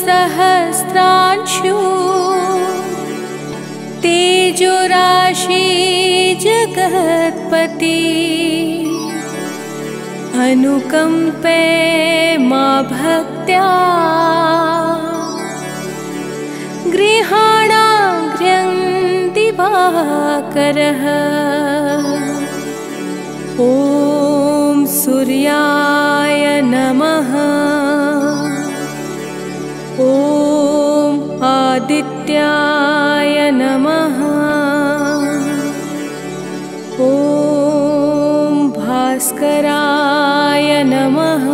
सहस्रांशु तेजोराशि जगत्पति अनुकंपे मा भक्त्या गृहाणाग्र्यं दिवाकरः। ॐ सूर्याय नमः। ॐ आदित्याय नमः। ॐ भास्कराय नमः।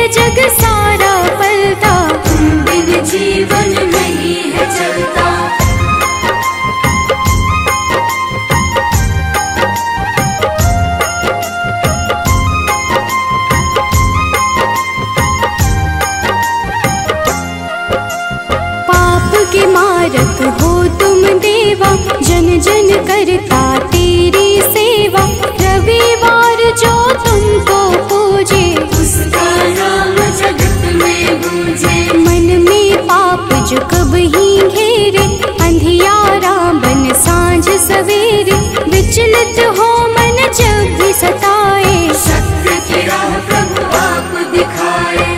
जग सारा पलता, तुम बिन जीवन नहीं है चलता। पाप के मारक हो तुम देवा, जन जन करता तेरी सेवा। रविवार जो तुमको पूजे, उसका नाम जगत में गूंजे। मन में पाप जो कभी घेरे, अंधियारा बन सांझ सवेरे। विचलित हो मन जब भी सताए, सत्य की राह प्रभु आप दिखाए।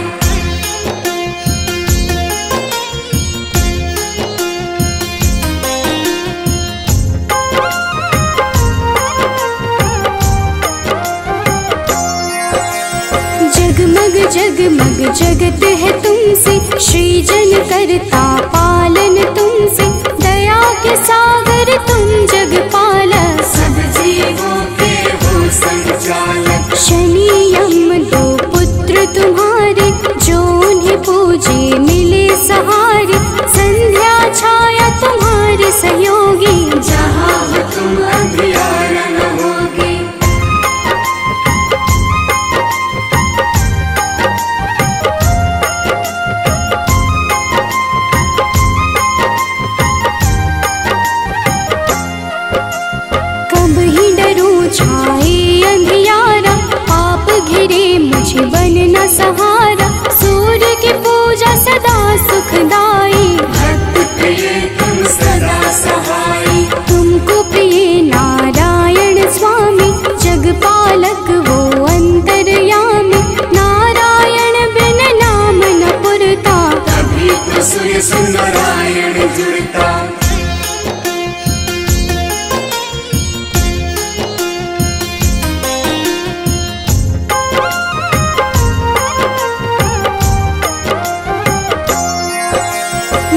जगमग जगमग जगत है तुमसे, सृजन करता पालन तुमसे। दया के सागर तुम जगपालक, सब जीवों के हो संचालक। शनि यम दो पुत्र तुम्हारे, जो उन्हें पूजे मिले सहारे। संध्या छाया तुम्हारे सहयोगी, जहाँ हो तुम अंधियारा न होगी। छाए अंधियारा, पाप घिरे मुझे बनना सहारा। सूर्य की पूजा सदा सुखदाई, भक्त प्रिय तुम सदा सहाई। तुमको प्रिय नारायण स्वामी, जगपालक वो अंतर्यामी। नारायण बिन नाम न पुरता, तभी तो सूर्य से नारायण जुड़ता।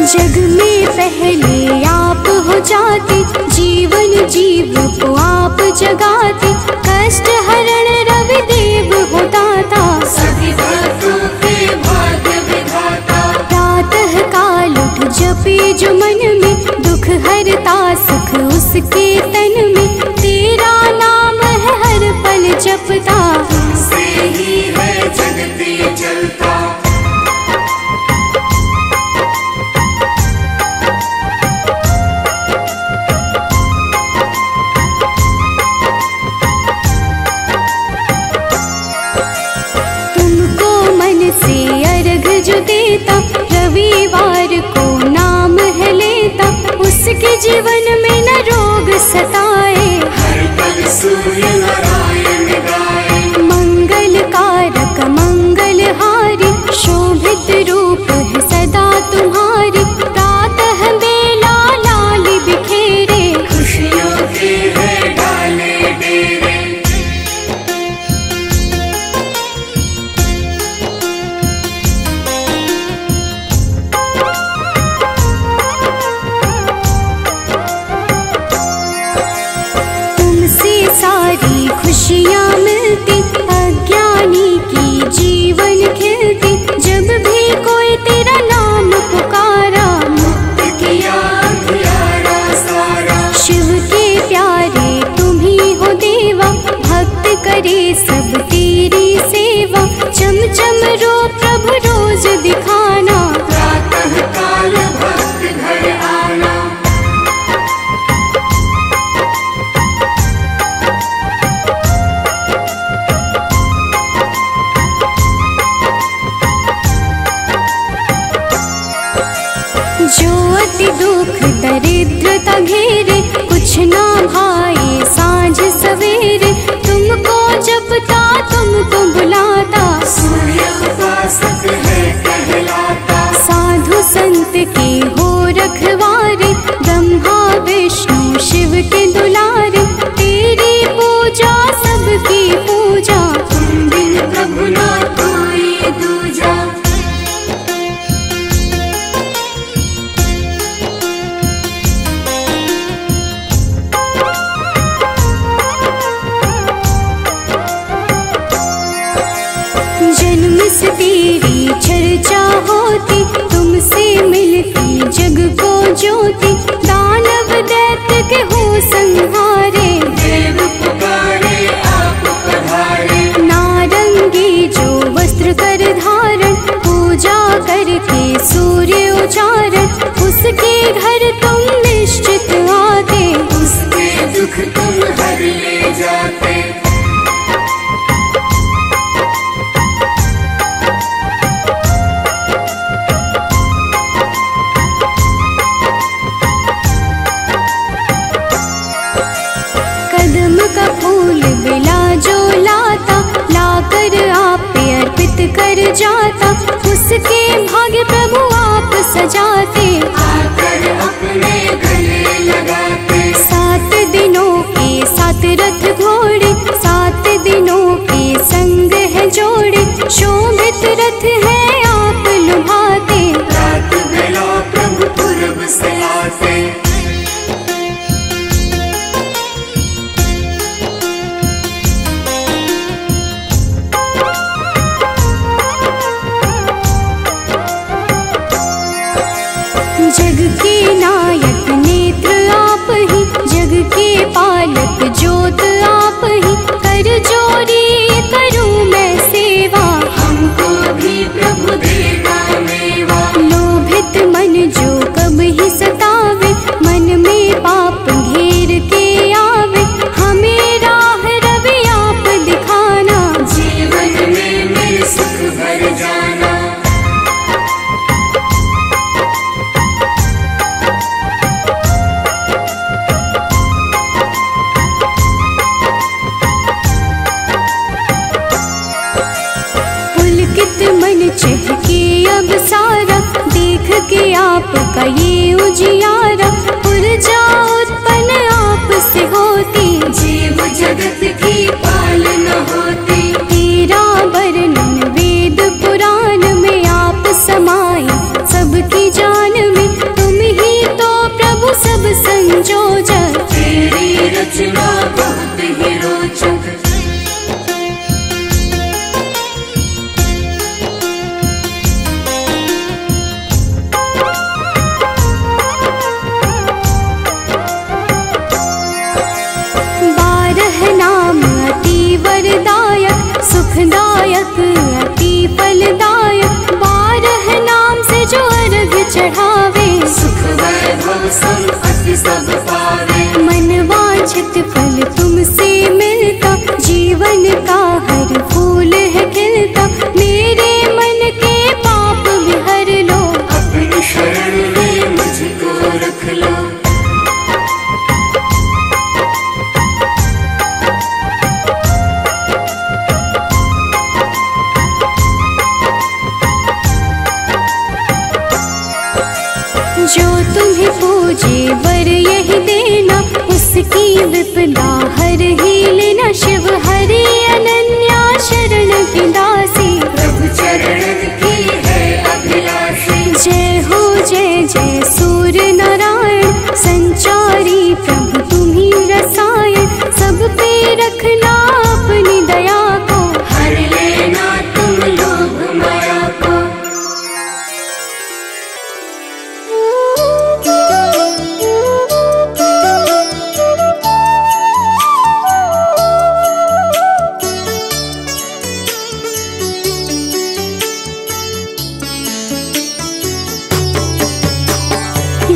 जग में पहले आप हो जाते, जीवन जीव को आप जगाते। कष्ट हरण रवि देव हो दाता, सभी भक्तों के भाग्य विधाता। प्रातः काल उठ जपे जो मन में, दुख हरता सुख उसके तन में। तेरा नाम है हर पल जपता, तुमसे ही है जगत ये चलता। जो देता रविवार को नाम है लेता, उसके जीवन में न रोग सताए। हर पल सूर्य नारायण गाए, मंगल कारक मंगलहारी। शोभित रूप है सदा तुम्हारी, प्रातः बेला लाल बिखेरे। खुशियों के है डाले डेरे। सारी खुशियाँ मिलती, अज्ञानी की जीवन खिलती। जब भी कोई तेरा नाम पुकारा, मुक्त किया अंधियारा सारा। शिव के प्यारे तुम ही हो देवा, भक्त करे सब तेरी सेवा। चम चम रो प्रभु रोज दिखाना, प्रातः काल भक्त घर आना। जो अति दुख दरिद्रता घेरे, कुछ ना भाए सांझ सवेरे। तुमको जपता तुमको बुलाता, सूर्य उपासक है कहलाता। साधु संत के हो रखवारे, ब्रह्मा विष्णु शिव के दुलारे। तेरी पूजा सबकी पूजा, तुम बिन प्रभु ना कोई दूजा। तेरी चर्चा होती, तुमसे मिलती जग को ज्योति। दानव दैत्य के हो संहारे, देव पुकारे आप पधारे। नारंगी जो वस्त्र कर धारण, पूजा करके सूर्य उचारण। उसके घर तुम निश्चित आते, उसके दुख तुम हर ले जाते। कदम का फूल बिला जो लाता, लाकर आप पे अर्पित कर जाता। उसके भाग्य प्रभु आप सजाते, आकर अपने गले लगाते। 7 दिनों के 7 रथ घोड़े, 7 दिनों के संग है जोड़े। शोभित रथ है आप लुभाते, रात बेला प्रभु पूरब से आते। जग के नायक नेत्र आप ही, जग के पालक ज्योत आप ही। कर जोरी करूं मैं सेवा, हमको भी प्रभु देगा मेवा। लोभित मन जो कब ही सतावे, मन में पाप घेर के आवे। हमें राह रवि आप दिखाना, जीवन में मेरे सुख भर जाना। पुलकित मन चहके अब सारा, देख के आपका ये उजियारा। ऊर्जा उत्पन्न आप से होती, जीव जगत की पालना होती। तेरा वर्णन वेद पुराण में आप समाये, सबकी जान में तुम ही तो प्रभु सब संजोजक। तेरी रचना बहुत ही रोचक। वरदायक सुखदायक अति फलदायक। 12 नाम से जो अर्घ चढ़ावे, सुख वैभव संपत्ति सब पावे। मन वांछित फल तुमसे मिलता, जीवन का हर फूल है खिलता। मेरे मन के पाप भी हर लो, अपनी शरण में मुझको रख लो। जो तुम्हें पूजे वर यही देना, उसकी विपदा हर ही लेना। शिव हरि अनन्या शरण की दासी, प्रभु चरणन की है अभिलाषी। जय हो जय जय सूर्य नारायण, संचारी प्रभु तुम्ही रसायन। सब पे रखना अपनी दया को, हर लेना तुम लोभ माया को।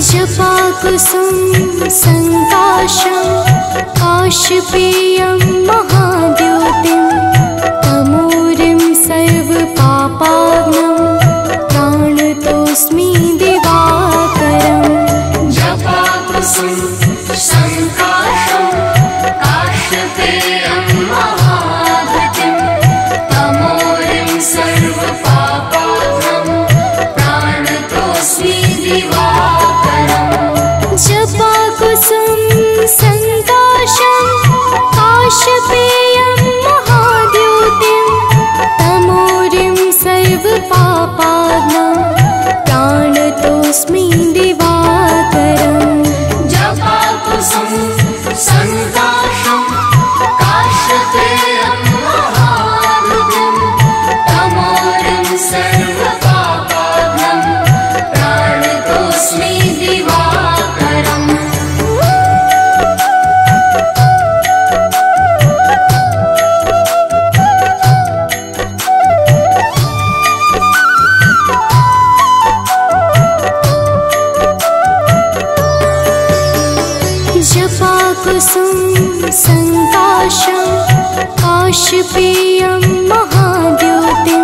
जपा कुसुम संकाशं, काशपेयं महाद्योतिं। तमोरिं सर्वपापाग्नं, प्राणतोऽस्मि दिवाकरम्। जपा कुसुम संकाशं, काशपेयं महाद्युतिं। तमोरिं सर्वपापाग्नं, प्राणतोऽस्मि दिवाकरम्। जपा कुसुम संकाशं, काशपेयं सङ्काशं काशपेयं महाद्योतिं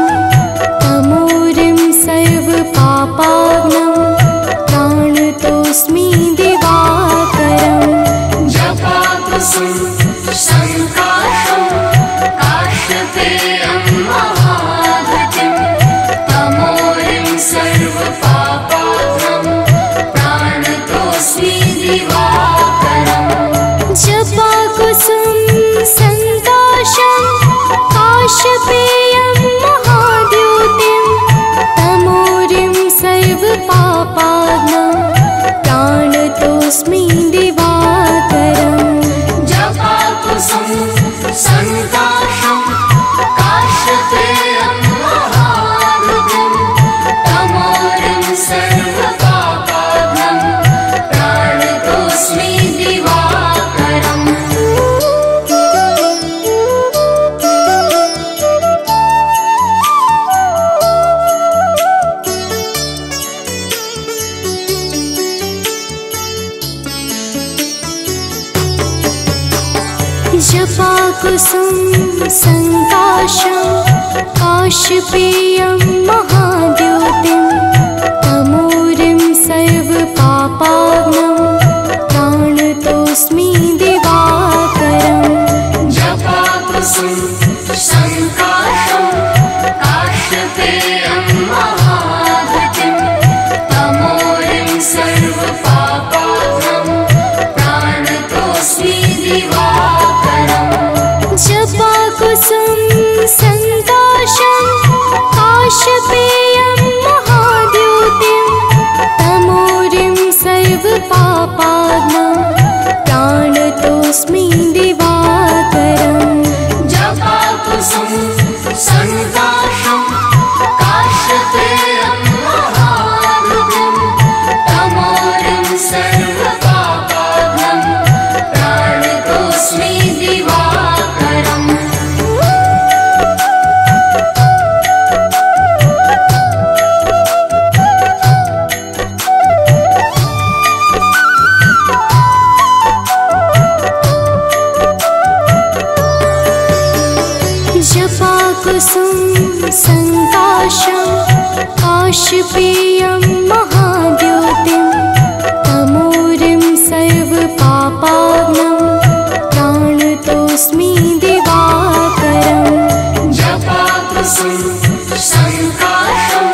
तमोरिं सर्वपापाग्नं प्राणतोऽस्मि दिवाकरम् जपाकुसुम संकाशं काशपेयं महाद्युतिं तमोरिं सर्वपापाग्नं प्राणतोऽस्मि दिवाकरम् जपाकुसुम संकाशं काशपेयं महाद्योतिं तमोरिं सर्वपापाग्नं प्राणतोऽस्मि दिवाकरम् जपाकुसुम संकाशं काशपेयं महाद्युतिं तमोरिं सर्वपापाग्नं प्राणतोऽस्मि दिवाकरम् जपाकुसुम संकाशं काशपेयं महाद्योतिं तमोरिं सर्वपापाग्नं प्राणतोऽस्मि दिवाकरम् जपाकुसुम संकाशं काशपेयं महाद्युतिं तमोरिं सर्वपापाग्नं प्राणतोऽस्मि दिवाकरम् जपाकुसुम संकाशं काशपेयं महाद्योतिं तमोरिं सर्वपापाग्नं प्राणतोऽस्मि दिवाकरम् जपाकुसुम संकाशं काशपेयं महाद्युतिं तमोरिं सर्वपापाग्नं प्राणतोऽस्मि दिवाकरम् जपाकुसुम संकाशं काशपेयं महाद्योतिं तमोरिं सर्वपापाग्नं प्राणतोऽस्मि दिवाकरम् जपाकुसुम संकाशं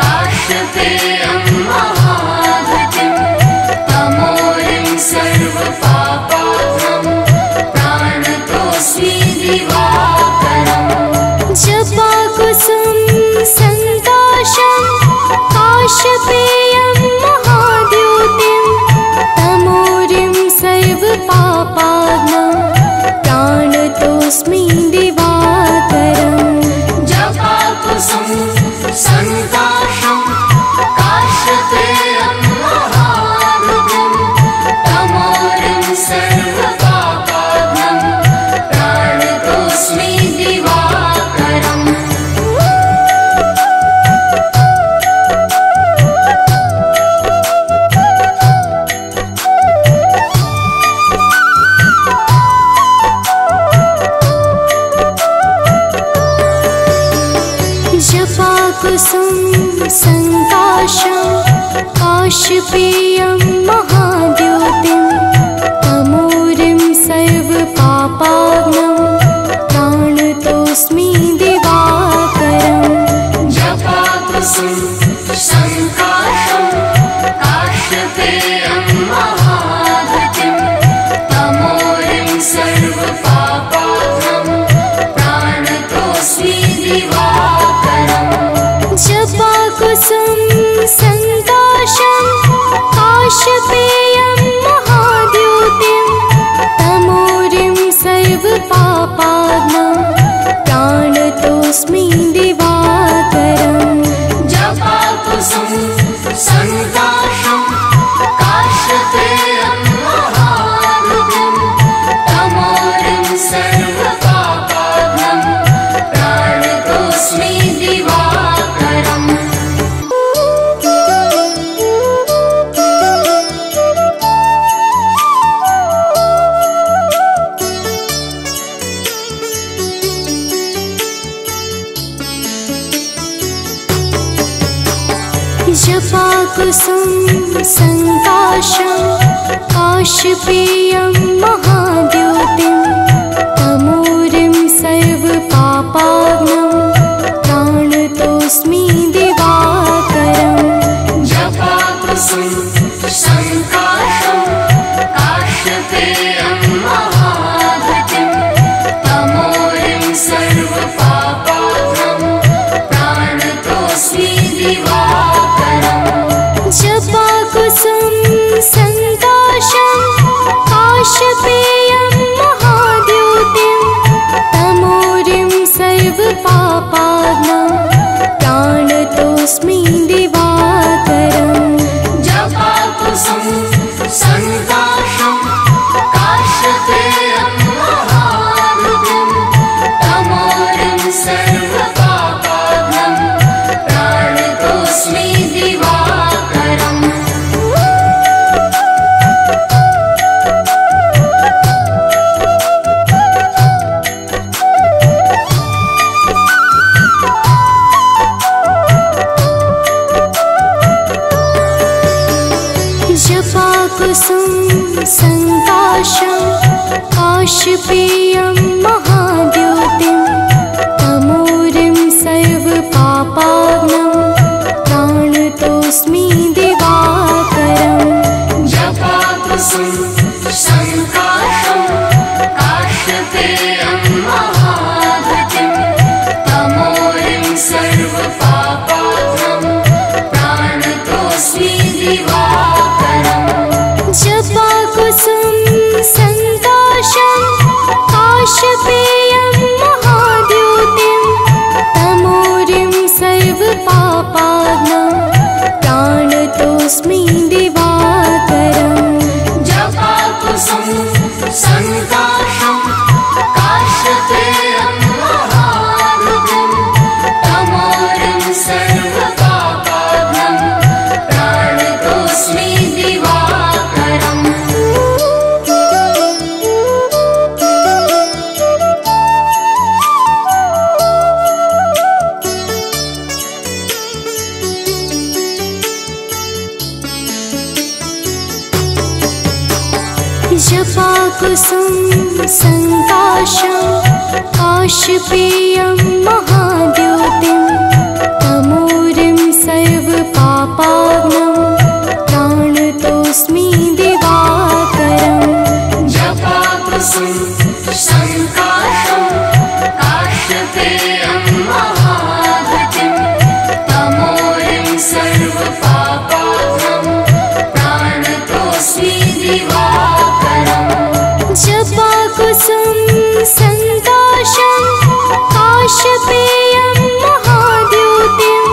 काशपेयं महाद्युतिं तमोरिं सर्वपापाग्नं प्राणतोऽस्मि दिवाकरम् जपाकुसुम संकाशं काशपेयं महाद्योतिं तमोरिं सर्वपापाग्नं प्राणतोऽस्मि दिवाकरम् जपाकुसुम संकाशं काशपेयं महाद्युतिं तमोरिं सर्वपापाग्नं प्राणतोऽस्मि दिवाकरम् जपाकुसुम संकाशं काशपेयं महाद्योतिं तमोरिं सर्वपापाग्नं प्राणतोऽस्मि दिवाकरम् जपाकुसुम संकाशं काशपेयं महाद्युतिं तमोरिं सर्वपापाग्नं प्राणतोऽस्मि दिवाकरम् जपाकुसुम संकाशं काशपेयं महाद्योतिं जपाकुसुम संकाशं काशपेयं महाद्योतिं तमोरिं सर्वपापाग्नं प्राणतोऽस्मि दिवाकरम् जपाकुसुम संकाशं काशपेयं महाद्युतिं तमोरिं सर्वपापाग्नं प्राणतोऽस्मि दिवाकरम् जपाकुसुम संकाशं काशपेयं महाद्योतिं तमोरिं सर्वपापाग्नं प्राणतोऽस्मि दिवाकरम् जपाकुसुम संकाशं काशपेयं महाद्युतिं तमोरिं सर्वपापाग्नं प्राणतोऽस्मि दिवाकरम् जपाकुसुम संकाशं काशपेयं महाद्योतिं तमोरिं सर्वपापाग्नं प्राणतोऽस्मि दिवाकरम् जपाकुसुम संकाशं काशपेयं महाद्युतिं तमोरिं सर्वपापाग्नं प्राणतोऽस्मि दिवाकरम् जपाकुसुम संकाशं काशपेयं महाद्योतिं तमोरिं सर्वपापाग्नं प्राणतोऽस्मि दिवाकरम् जपाकुसुम संकाशं काशपेयं महाद्युतिं तमोरिं सर्वपापाग्नं प्राणतोऽस्मि दिवाकरम् जपाकुसुम संकाशं काशपेयं महाद्योतिं तमोरिं सर्वपापाग्नं प्राणतोऽस्मि दिवाकरम् जपाकुसुम संकाशं काशपेयं महाद्युतिं तमोरिं सर्वपापाग्नं प्राणतोऽस्मि दिवाकरम् जपाकुसुम संकाशं काशपेयं महाद्योतिं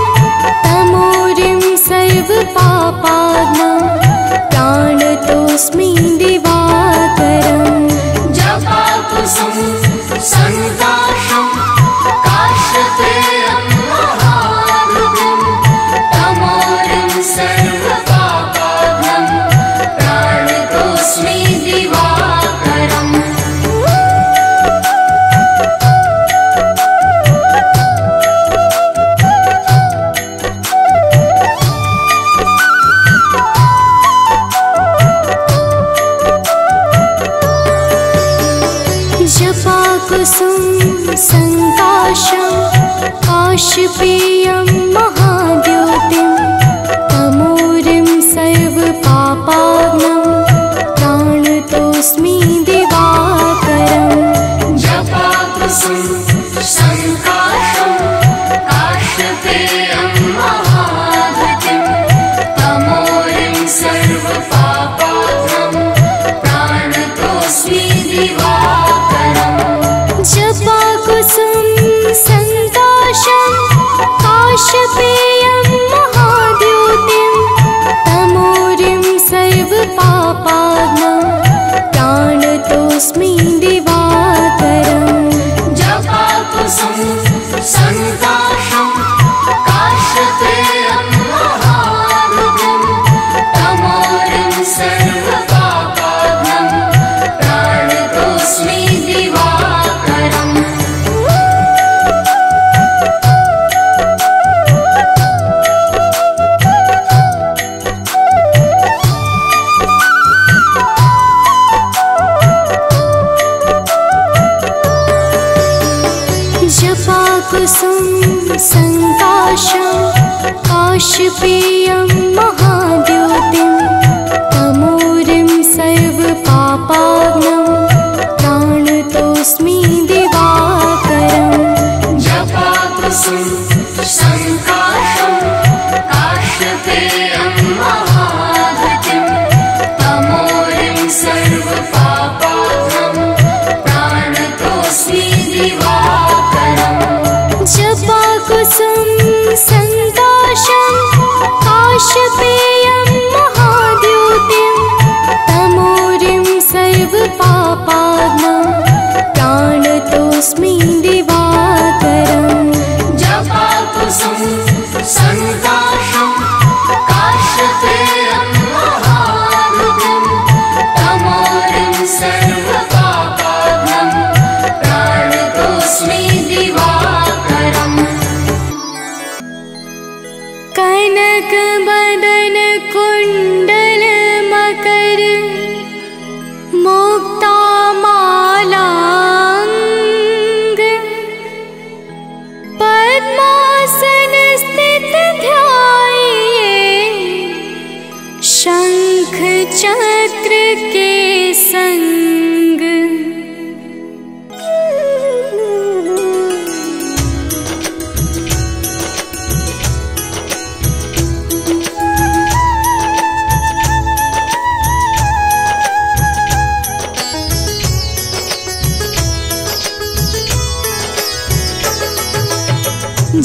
तमोरिं सर्वपापाग्नं प्राणतोऽस्मि दिवाकरम् जपाकुसुम संकाशं काशपेयं महाद्युतिं तमोरिं सर्वपापाग्नं प्राणतोऽस्मि दिवाकरम् जपाकुसुम संकाशं काशपेयं महाद्योतिं तमोरिं सर्वपापाग्नं प्राणतोऽस्मि दिवाकरम् जपाकुसुम संकाशं काशपेयं महाद्युतिं तमोरिं सर्वपापाग्नं प्राणतोऽस्मि दिवाकरम् जपाकुसुम संकाशं काशपेयं महाद्योतिं तमोरिं सर्वपापाग्नं प्राणतोऽस्मि दिवाकरम् जपाकुसुम संकाशं काशपेयं महाद्युतिं तमोरिं सर्वपापाग्नं प्राणतोऽस्मि दिवाकरम् काशपेयं महाद्योतिं तमोरिं सर्वपापाग्नं प्राणतोऽस्मि दिवाकरम् जपाकुसुम संकाशं काशपेयं महाद्युतिं तमोरिं सर्वपापाग्नं प्राणतोऽस्मि दिवाकरम् जपाकुसुम संकाशं काशपेयं महाद्योतिं तमोरिं सर्वपापाग्नं प्राणतोऽस्मि दिवाकरम् जपाकुसुम संकाशं काशपेयं महाद्युतिं तमोरिं सर्वपापाग्नं प्राणतोऽस्मि दिवाकरम् कनक बदन कुंडल मकर मुक्ता मालांग पद्मासन स्थित ध्याये शंख चक्र के संग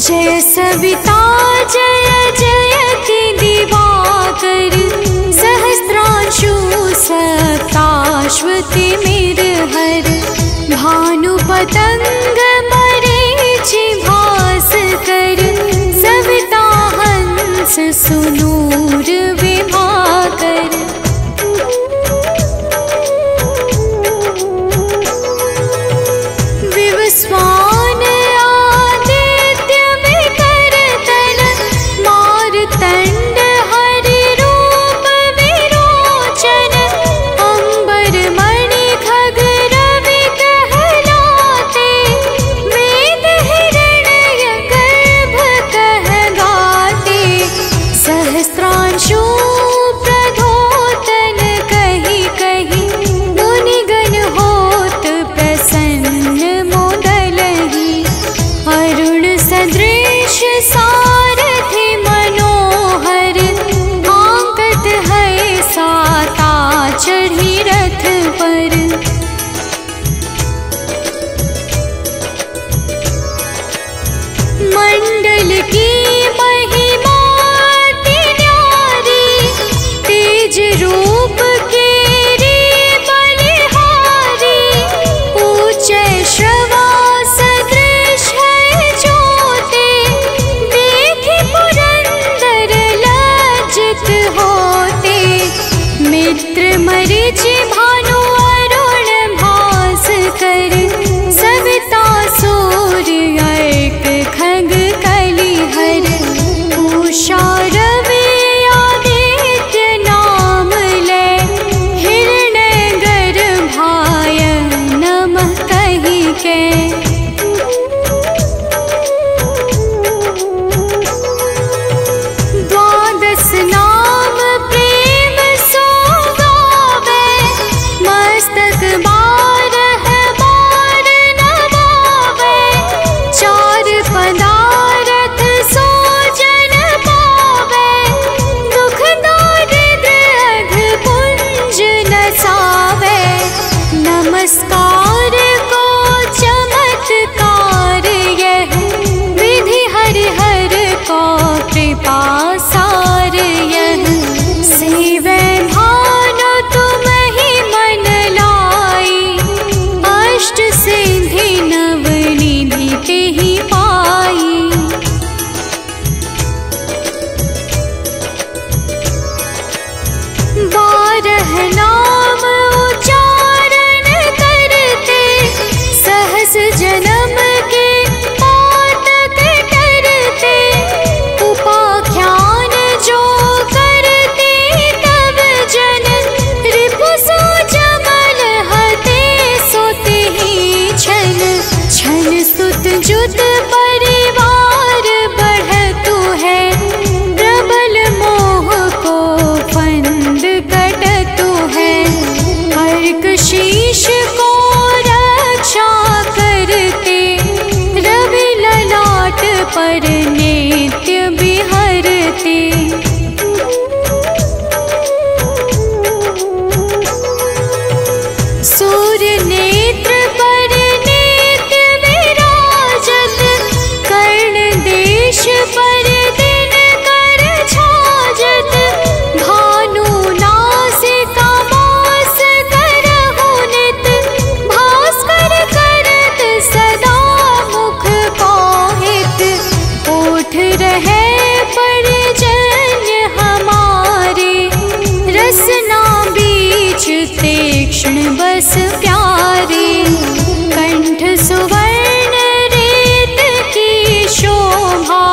जय सविता जय जयति दिवाकर सहस्रांशु सप्ताश्वति मिरहर भानुपतंग मरीचि भास्कर सविता हंस सुनूर विभाकर विवस्वान आदित्य विकरतन मारतंड हरि रूप विरोचन अंबर मणि खग रवि कहलाते वेद हिरण्य गर्भ कह गाते सहस्त्रांशु प्रधोतन कही कही मुनिगण होत प्रसन्न मोदलहि अरुण सदृश सारथि मनोहर आंकत है साता चढ़ी रथ पर मंडल की महिमा अति न्यारी तेज रूप के रे बलिहारी ऊंचे श्रवा सदृश है ज्योति देखि पुरंदर लज्जित होते मित्र मरीचि भानु अरुण भास्कर सविता सूर्य एक खग कलिहर उषा रवि आदित्य नाम ले हिरण्य गर्भाय नमः कहि के द्वादश नाम प्रेम सो गावे रहे परजन्य हमारे, रसना बीच तीक्ष्ण बस प्यारे। कंठ सुवर्ण रेत की शोभा,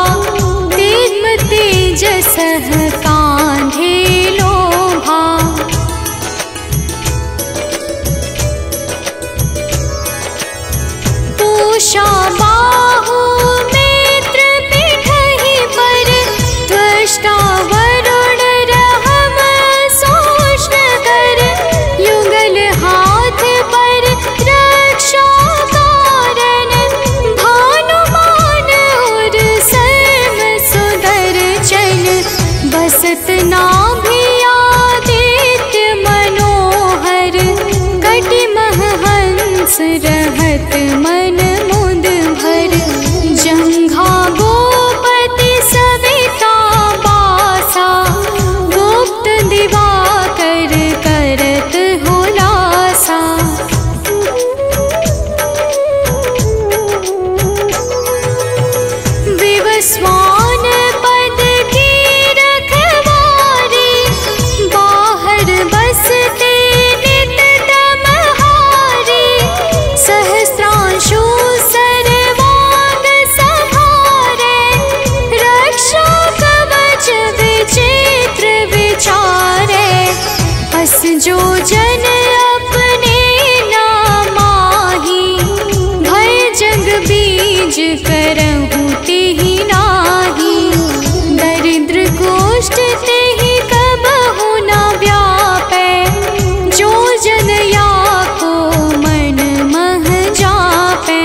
तेज तेजस कांधे लोभा। पूषा बाहु नेत्र पिठहि पर, त्वष्टा वरुण रहम सोष्ण कर। युगल हाथ पर रक्षा कारण, भानुमान और सर्व सुदर्शन। बसत नाभिया आदित्य मनोहर, कटिमह हंस रहत मन मुद भर। जंघा गोपति सविता बासा, गुप्त दिवाकर करत हुलासा। विवस्वान पद की रखवारी, बाहर बसते नित तमहारी। सहस्रांशु सर्वांग संहारे, रक्षा कवच विचित्र विचारे। बस जो जन अपने नामाही, भय जग बीज करहु तेहि नाही। दरिद्र गोष्ठ तेहि कबहु न व्यापै, जो जन या को मन मह जापै।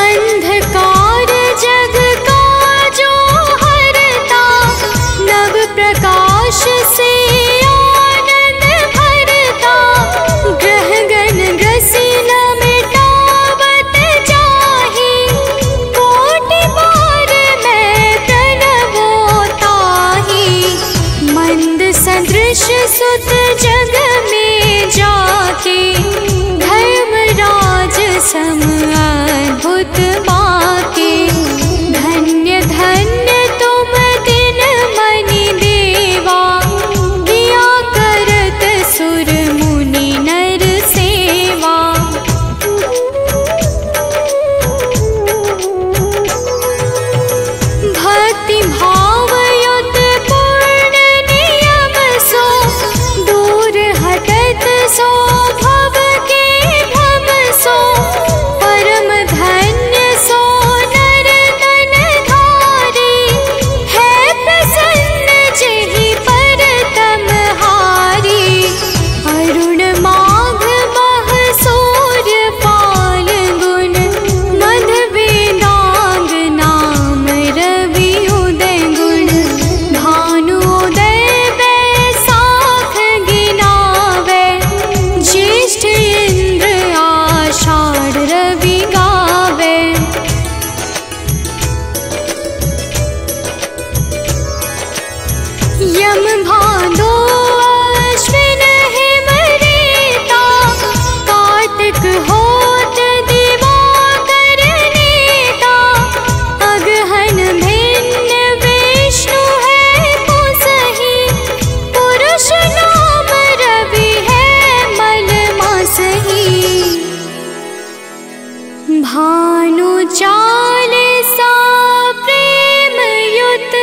अंधकार जग का जो हरता, नव प्रकाश से आनंद भरता। ग्रह गण ग्रसी न मिटावत जाहि, कोटि बार मैं प्रणवो ताहि। मंद सदृश सुत जग में जाके, धर्मराज सम अद्भुत बाके। धन्य धन्य तुम दिन मनि देवा, किया करत सुर मुनि नर सेवा। भक्ति भाव युत पूर्ण नियम सो, दूर हटत सो भव के भव सो। परम धन्य सो नर तन धारी, है प्रसन्न जेहि पर तमहारी। अरुण माघ मह सूर्य फाल्गुन, मध वेदांग नाम रवि उदय गुण। भानुदय बैसाख गिनावे, ज्येष्ठ इंद्र आषाढ़ रवि गावे। यम भादो अश्विन हिम रेता, कार्तिक होत दिवाकर नेता। अगहन भिन्न विष्णु है पुसहि, पुरुष नाम रवि है मल मासहि। भानु चालीसा प्रेम युत,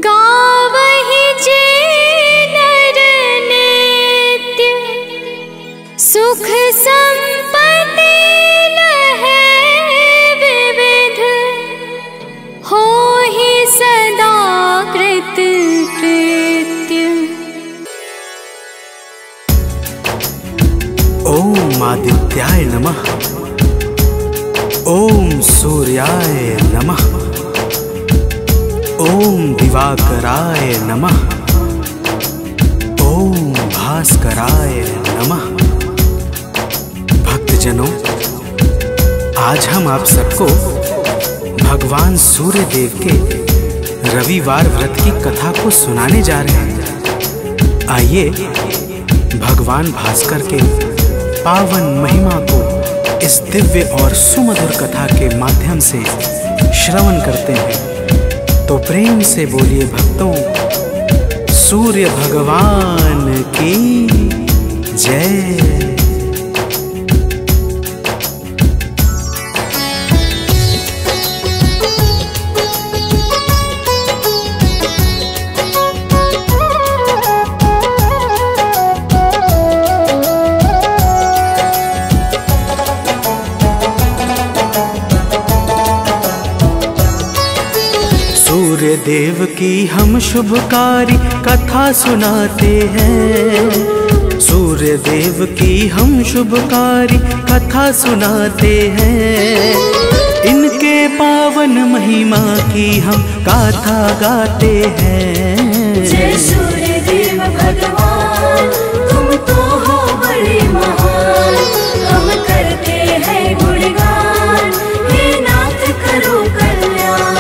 गावहि जे नर नित्य। सुख संपत्ति लहै विविध, होहि सदा कृत कृत्य। ओम आदित्याय नमः, ओम सूर्याय नमः, ओम दिवाकराय नमः, ओम भास्कराय नमः। भक्तजनों, आज हम आप सबको भगवान सूर्य देव के रविवार व्रत की कथा को सुनाने जा रहे हैं। आइए भगवान भास्कर के पावन महिमा को इस दिव्य और सुमधुर कथा के माध्यम से श्रवण करते हैं, तो प्रेम से बोलिए भक्तों, सूर्य भगवान की जय। सूर्य देव की हम शुभकारी कथा सुनाते हैं, सूर्य देव की हम शुभकारी कथा सुनाते हैं। इनके पावन महिमा की हम गाथा गाते हैं। जय सूर्य देव भगवान, तुम तो हो बड़े महान, हम करते हैं गुणगान, हे नाथ करो कल्याण।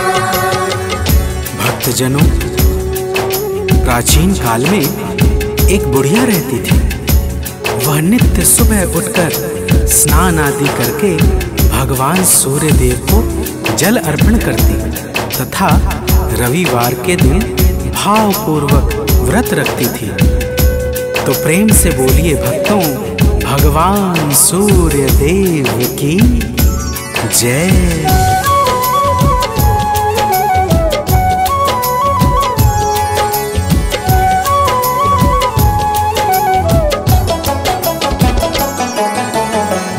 भक्तजनों, प्राचीन काल में एक बुढ़िया रहती थी। वह नित्य सुबह उठकर स्नान आदि करके भगवान सूर्य देव को जल अर्पण करती तथा रविवार के दिन भावपूर्वक व्रत रखती थी। तो प्रेम से बोलिए भक्तों, भगवान सूर्य देव की जय।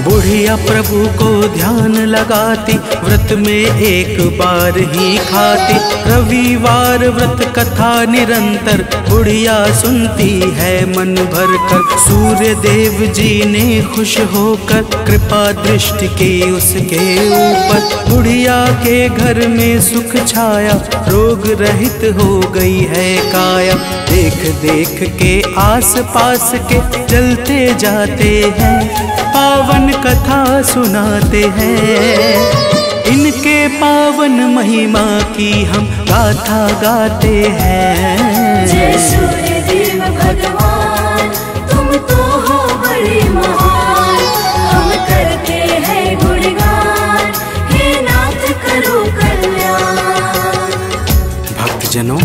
बुढ़िया प्रभु को ध्यान लगाती, व्रत में एक बार ही खाती। रविवार व्रत कथा निरंतर बुढ़िया सुनती है मन भर कर। सूर्य देव जी ने खुश होकर कृपा दृष्टि की उसके ऊपर। बुढ़िया के घर में सुख छाया, रोग रहित हो गई है काया। देख देख के आस पास के जलते जाते हैं, पावन कथा सुनाते हैं। इनके पावन महिमा की हम गाथा गाते हैं। जय सूर्य देव भगवान, तुम तो हो बड़े महान, हम करते हैं गुणगान, हे नाथ करो कल्याण। भक्तजनों,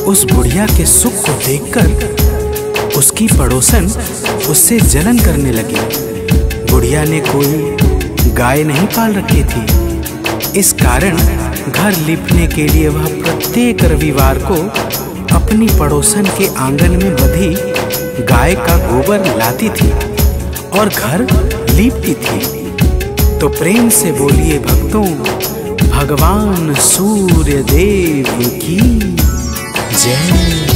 उस बुढ़िया के सुख को देखकर उसकी पड़ोसन उससे जलन करने लगी। बुढ़िया ने कोई गाय नहीं पाल रखी थी, इस कारण घर लीपने के लिए वह प्रत्येक रविवार को अपनी पड़ोसन के आंगन में बंधी गाय का गोबर लाती थी और घर लीपती थी। तो प्रेम से बोलिए भक्तों, भगवान सूर्य देव की जय।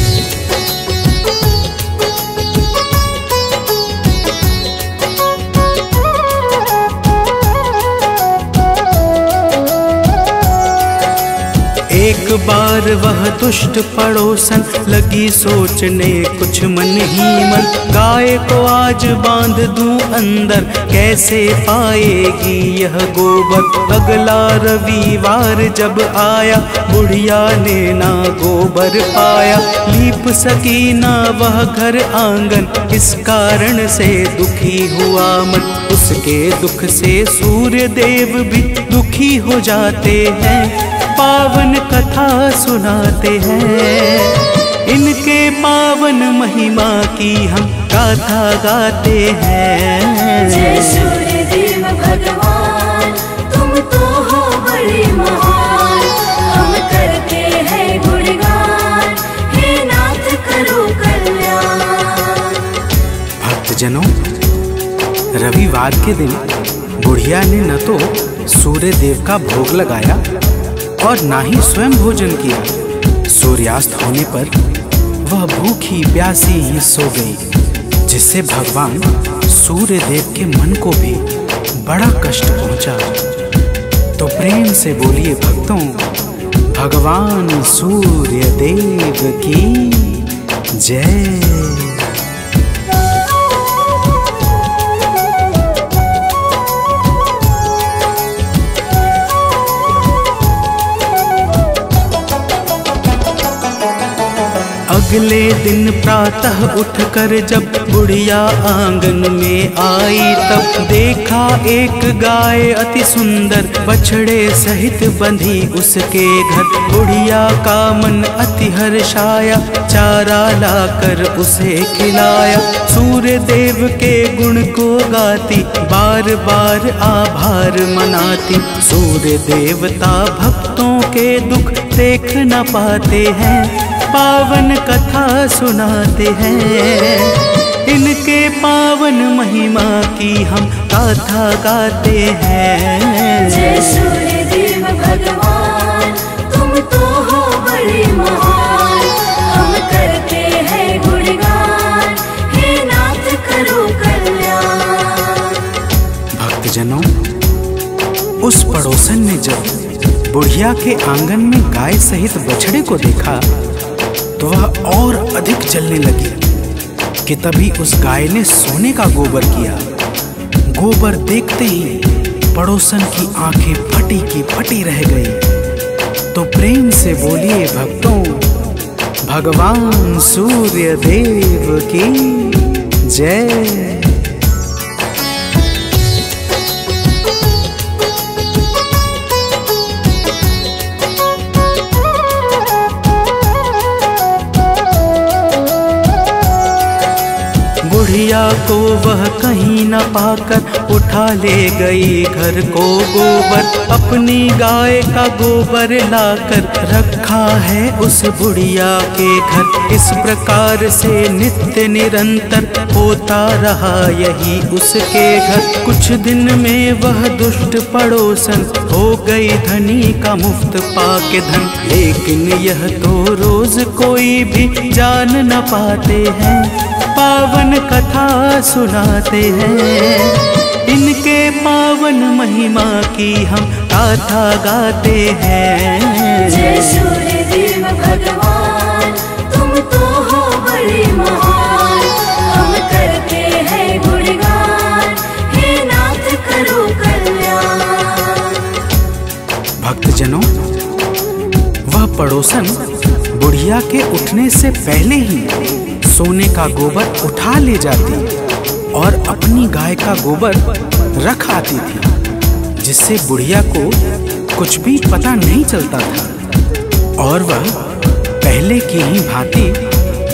एक बार वह दुष्ट पड़ोसन लगी सोचने कुछ मन ही मन। गाय को आज बांध दूं अंदर, कैसे पाएगी यह गोबर। अगला रविवार जब आया, बुढ़िया ने ना गोबर पाया। लीप सकी ना वह घर आंगन, इस कारण से दुखी हुआ मन। उसके दुख से सूर्य देव भी दुखी हो जाते हैं, पावन कथा सुनाते हैं। इनके पावन महिमा की हम गाथा गाते हैं। जय सूर्य देव भगवान, तुम तो हो बड़े महान, हम करते हैं गुणगान, हे नाथ करो कल्याण। भक्तजनों, रविवार के दिन बुढ़िया ने न तो सूर्य देव का भोग लगाया और ना ही स्वयं भोजन किया। सूर्यास्त होने पर वह भूखी प्यासी ही सो गई, जिससे भगवान सूर्य देव के मन को भी बड़ा कष्ट पहुंचा। तो प्रेम से बोलिए भक्तों, भगवान सूर्य देव की जय। अगले दिन प्रातः उठकर जब बुढ़िया आंगन में आई, तब देखा एक गाय अति सुंदर बछड़े सहित बंधी उसके घर। बुढ़िया का मन अति हर्षाया, चारा लाकर उसे खिलाया। सूर्य देव के गुण को गाती, बार बार आभार मनाती। सूर्य देवता भक्तों के दुख देख न पाते हैं, पावन कथा सुनाते हैं। इनके पावन महिमा की हम गाथा गाते हैं। जय सूर्य देव भगवान, तुम तो हो बड़े महान। हम करते हैं गुणगान, हे नाथ करो कल्याण। भक्तजनों, उस पड़ोसन ने जब बुढ़िया के आंगन में गाय सहित बछड़े को देखा तो वह और अधिक जलने लगी कि तभी उस गाय ने सोने का गोबर किया। गोबर देखते ही पड़ोसन की आंखें फटी की फटी रह गई। तो प्रेम से बोलिए भक्तों, भगवान सूर्य देव की जय। बुढ़िया को वह कहीं न पाकर उठा ले गई घर को गोबर। अपनी गाय का गोबर लाकर रखा है उस बुढ़िया के घर। इस प्रकार से नित्य निरंतर होता रहा यही उसके घर। कुछ दिन में वह दुष्ट पड़ोसन हो गई धनी का मुफ्त पाके धन। लेकिन यह तो रोज कोई भी जान न पाते हैं, पावन कथा सुनाते हैं। इनके पावन महिमा की हम गाथा गाते हैं। जय सूर्य देव भगवान, तुम तो हो बड़े महान। हम करते हैं गुणगान, हे नाथ करो कल्याण। भक्तजनों, वह पड़ोसन बुढ़िया के उठने से पहले ही सोने का गोबर उठा ले जाती और अपनी गाय का गोबर रख आती थी, जिससे बुढ़िया को कुछ भी पता नहीं चलता था। और वह पहले की ही भांति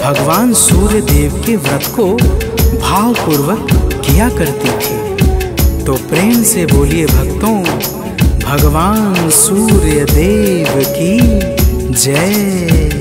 भगवान सूर्य देव के व्रत को भावपूर्वक किया करती थी। तो प्रेम से बोलिए भक्तों, भगवान सूर्य देव की जय।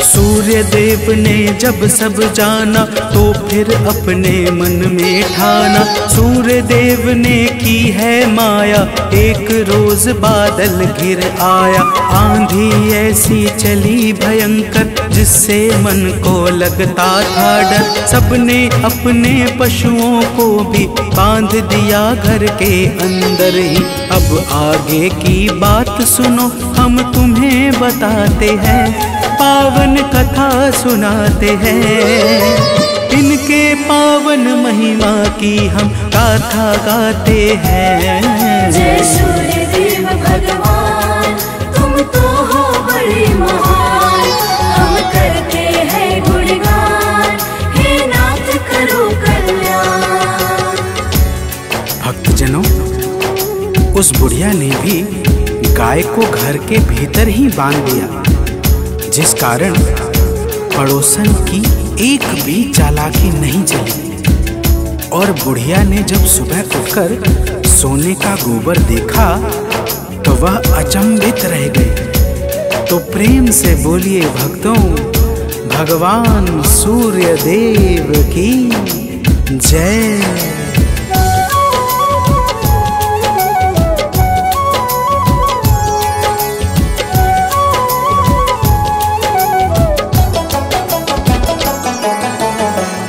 सूर्य देव ने जब सब जाना तो फिर अपने मन में ठाना। सूर्य देव ने की है माया, एक रोज बादल घिर आया। आंधी ऐसी चली भयंकर जिससे मन को लगता था डर। सबने अपने पशुओं को भी बांध दिया घर के अंदर ही। अब आगे की बात सुनो, हम तुम्हें बताते हैं, पावन कथा सुनाते हैं। इनके पावन महिमा की हम गाथा गाते हैं। जय सूर्य देव भगवान, तुम तो हो बड़े महान। हम करते हैं गुणगान, हे नाथ करो कल्याण। भक्तजनों, उस बुढ़िया ने भी गाय को घर के भीतर ही बांध दिया, जिस कारण पड़ोसन की एक भी चालाकी नहीं चली। और बुढ़िया ने जब सुबह उठकर सोने का गोबर देखा तो वह अचंभित रह गई। तो प्रेम से बोलिए भक्तों, भगवान सूर्य देव की जय।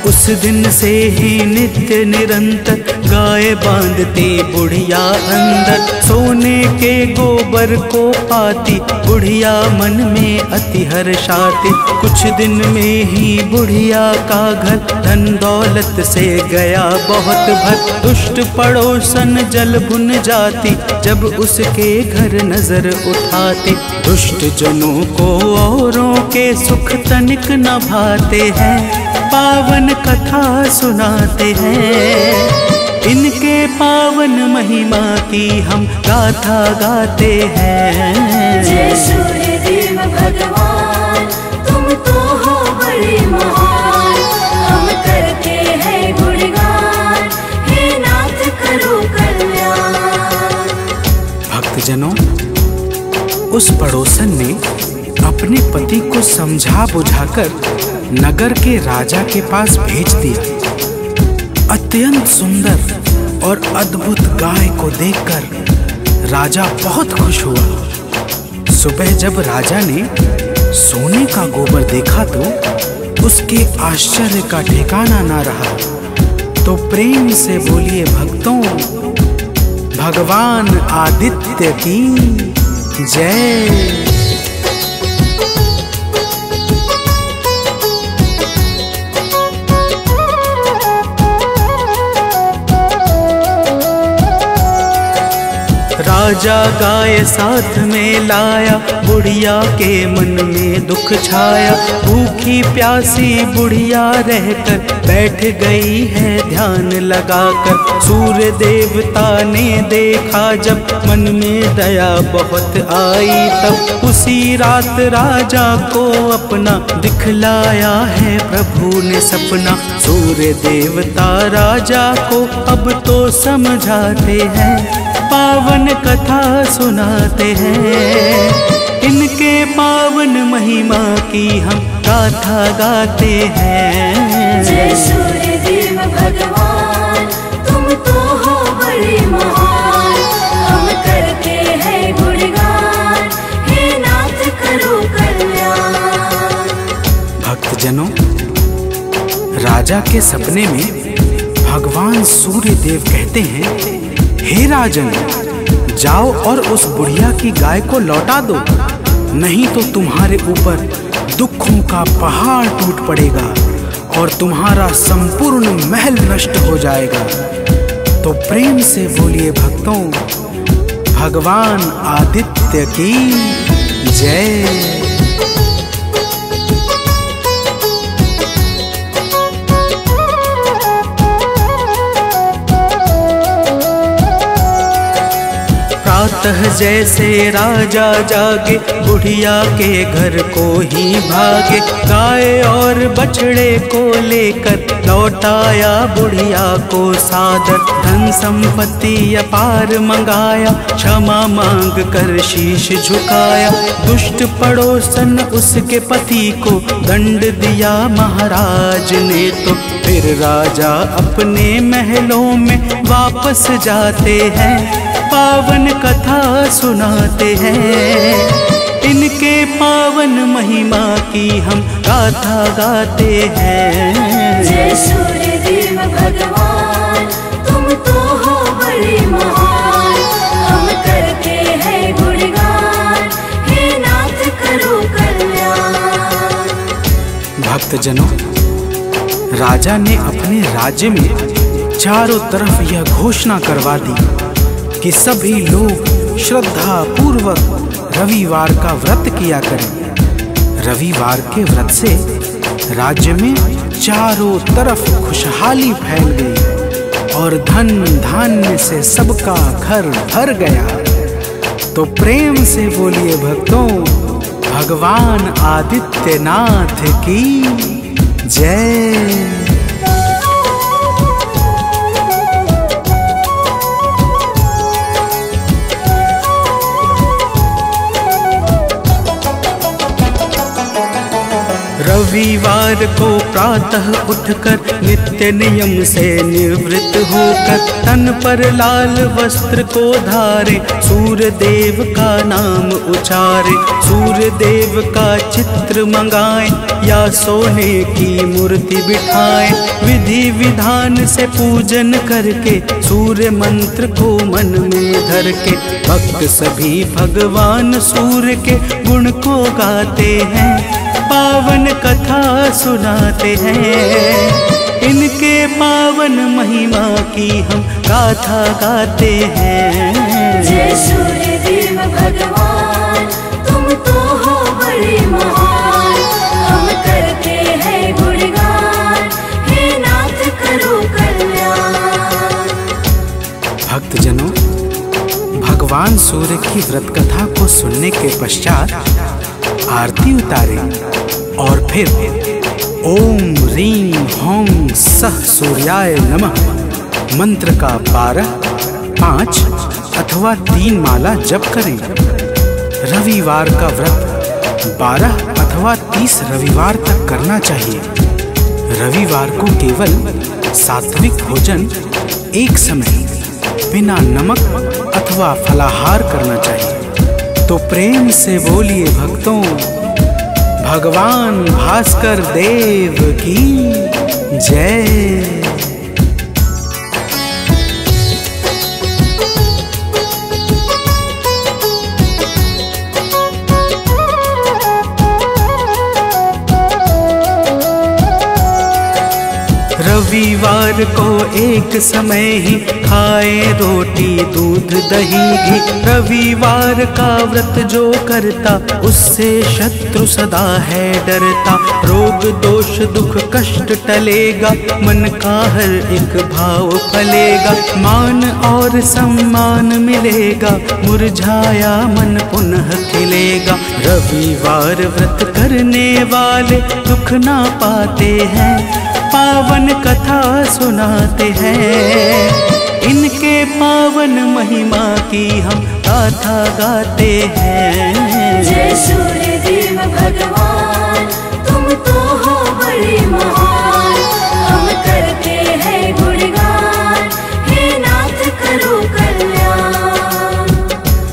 उस दिन से ही नित्य निरंतर गाय बांधती बुढ़िया अंदर, सोने के गोबर को पाती बुढ़िया मन में अति हर्षाती। कुछ दिन में ही बुढ़िया का घर धन दौलत से गया बहुत भर। दुष्ट पड़ोसन जल भुन जाती जब उसके घर नजर उठाती। दुष्ट जनों को औरों के सुख तनिक न भाते हैं, पावन कथा सुनाते हैं। इनके पावन महिमा की हम गाथा गाते हैं। जय सूर्यदेव भगवान, तुम तो हो बड़े महान। हम करते हैं गुणगान, हे नाथ करो कल्याण। भक्तजनों, उस पड़ोसन ने अपने पति को समझा बुझाकर नगर के राजा के पास भेज दिया। अत्यंत सुंदर और अद्भुत गाय को देखकर राजा बहुत खुश हुआ। सुबह जब राजा ने सोने का गोबर देखा तो उसके आश्चर्य का ठिकाना ना रहा। तो प्रेम से बोलिए भक्तों, भगवान आदित्य की जय। राजा गाय साथ में लाया, बुढ़िया के मन में दुख छाया। भूखी प्यासी बुढ़िया रहकर बैठ गई है ध्यान लगाकर। सूर्य देवता ने देखा जब मन में दया बहुत आई, तब उसी रात राजा को अपना दिखलाया है प्रभु ने सपना। सूर्य देवता राजा को अब तो समझाते हैं, पावन कथा सुनाते हैं। इनके पावन महिमा की हम गाथा गाते हैं। जय सूर्यदेव भगवान, तुम तो हो बड़े महान। हम करते हैं गुणगान, हे नाथ करो कल्याण। भक्तजनों, राजा के सपने में भगवान सूर्यदेव कहते हैं, हे राजन, जाओ और उस बुढ़िया की गाय को लौटा दो, नहीं तो तुम्हारे ऊपर दुखों का पहाड़ टूट पड़ेगा और तुम्हारा संपूर्ण महल नष्ट हो जाएगा। तो प्रेम से बोलिए भक्तों, भगवान आदित्य की जय। प्रातः जैसे राजा जागे, बुढ़िया के घर को ही भागे। गाय और बछड़े को लेकर लौटाया बुढ़िया को सादर। धन संपत्ति अपार मंगाया, क्षमा मांग कर शीश झुकाया। दुष्ट पड़ोसन उसके पति को दंड दिया महाराज ने। तो फिर राजा अपने महलों में वापस जाते हैं, पावन कथा सुनाते हैं। इनके पावन महिमा की हम गाथा गाते हैं। जय सूर्यदेव भगवान, तुम तो हो बड़े महान। हम करते हैं गुणगान, हे नाथ करो कल्याण। भक्तजनों, राजा ने अपने राज्य में चारों तरफ यह घोषणा करवा दी कि सभी लोग श्रद्धा पूर्वक रविवार का व्रत किया करें। रविवार के व्रत से राज्य में चारों तरफ खुशहाली फैल गई और धन धान्य से सबका घर भर गया। तो प्रेम से बोलिए भक्तों, भगवान आदित्यनाथ की जय। रविवार को प्रातः उठकर नित्य नियम से निवृत्त होकर तन पर लाल वस्त्र को धारे, सूर्य देव का नाम उचारे। सूर्य देव का चित्र मंगाए या सोने की मूर्ति बिठाए, विधि विधान से पूजन करके सूर्य मंत्र को मन में धर के भक्त सभी भगवान सूर्य के गुण को गाते हैं, पावन कथा सुनाते हैं। इनके पावन महिमा की हम गाथा गाते हैं। जय सूर्य देव भगवान, तुम तो हो बड़े महान, हम करते हैं गुणगान, हे नाथ करो कल्याण। भक्तजनों, भगवान सूर्य की व्रत कथा को सुनने के पश्चात आरती उतारे और फिर ओम ह्रीं हौं सः सूर्याय नमः मंत्र का 12, 5 अथवा 3 माला जप करें। रविवार का व्रत 12 अथवा 30 रविवार तक करना चाहिए। रविवार को केवल सात्विक भोजन एक समय बिना नमक अथवा फलाहार करना चाहिए। तो प्रेम से बोलिए भक्तों, भगवान भास्कर देव की जय। रविवार को एक समय ही खाए रोटी दूध दही घी। रविवार का व्रत जो करता उससे शत्रु सदा है डरता। रोग दोष दुख कष्ट टलेगा, मन का हर एक भाव फलेगा। मान और सम्मान मिलेगा, मुरझाया मन पुनः खिलेगा। रविवार व्रत करने वाले दुख ना पाते हैं, पावन कथा सुनाते हैं। इनके पावन महिमा की हम गाथा गाते हैं। जय सूर्य देव भगवान, तुम तो हो बड़े महान, हम करते हैं गुणगान, हे नाथ करो कल्याण।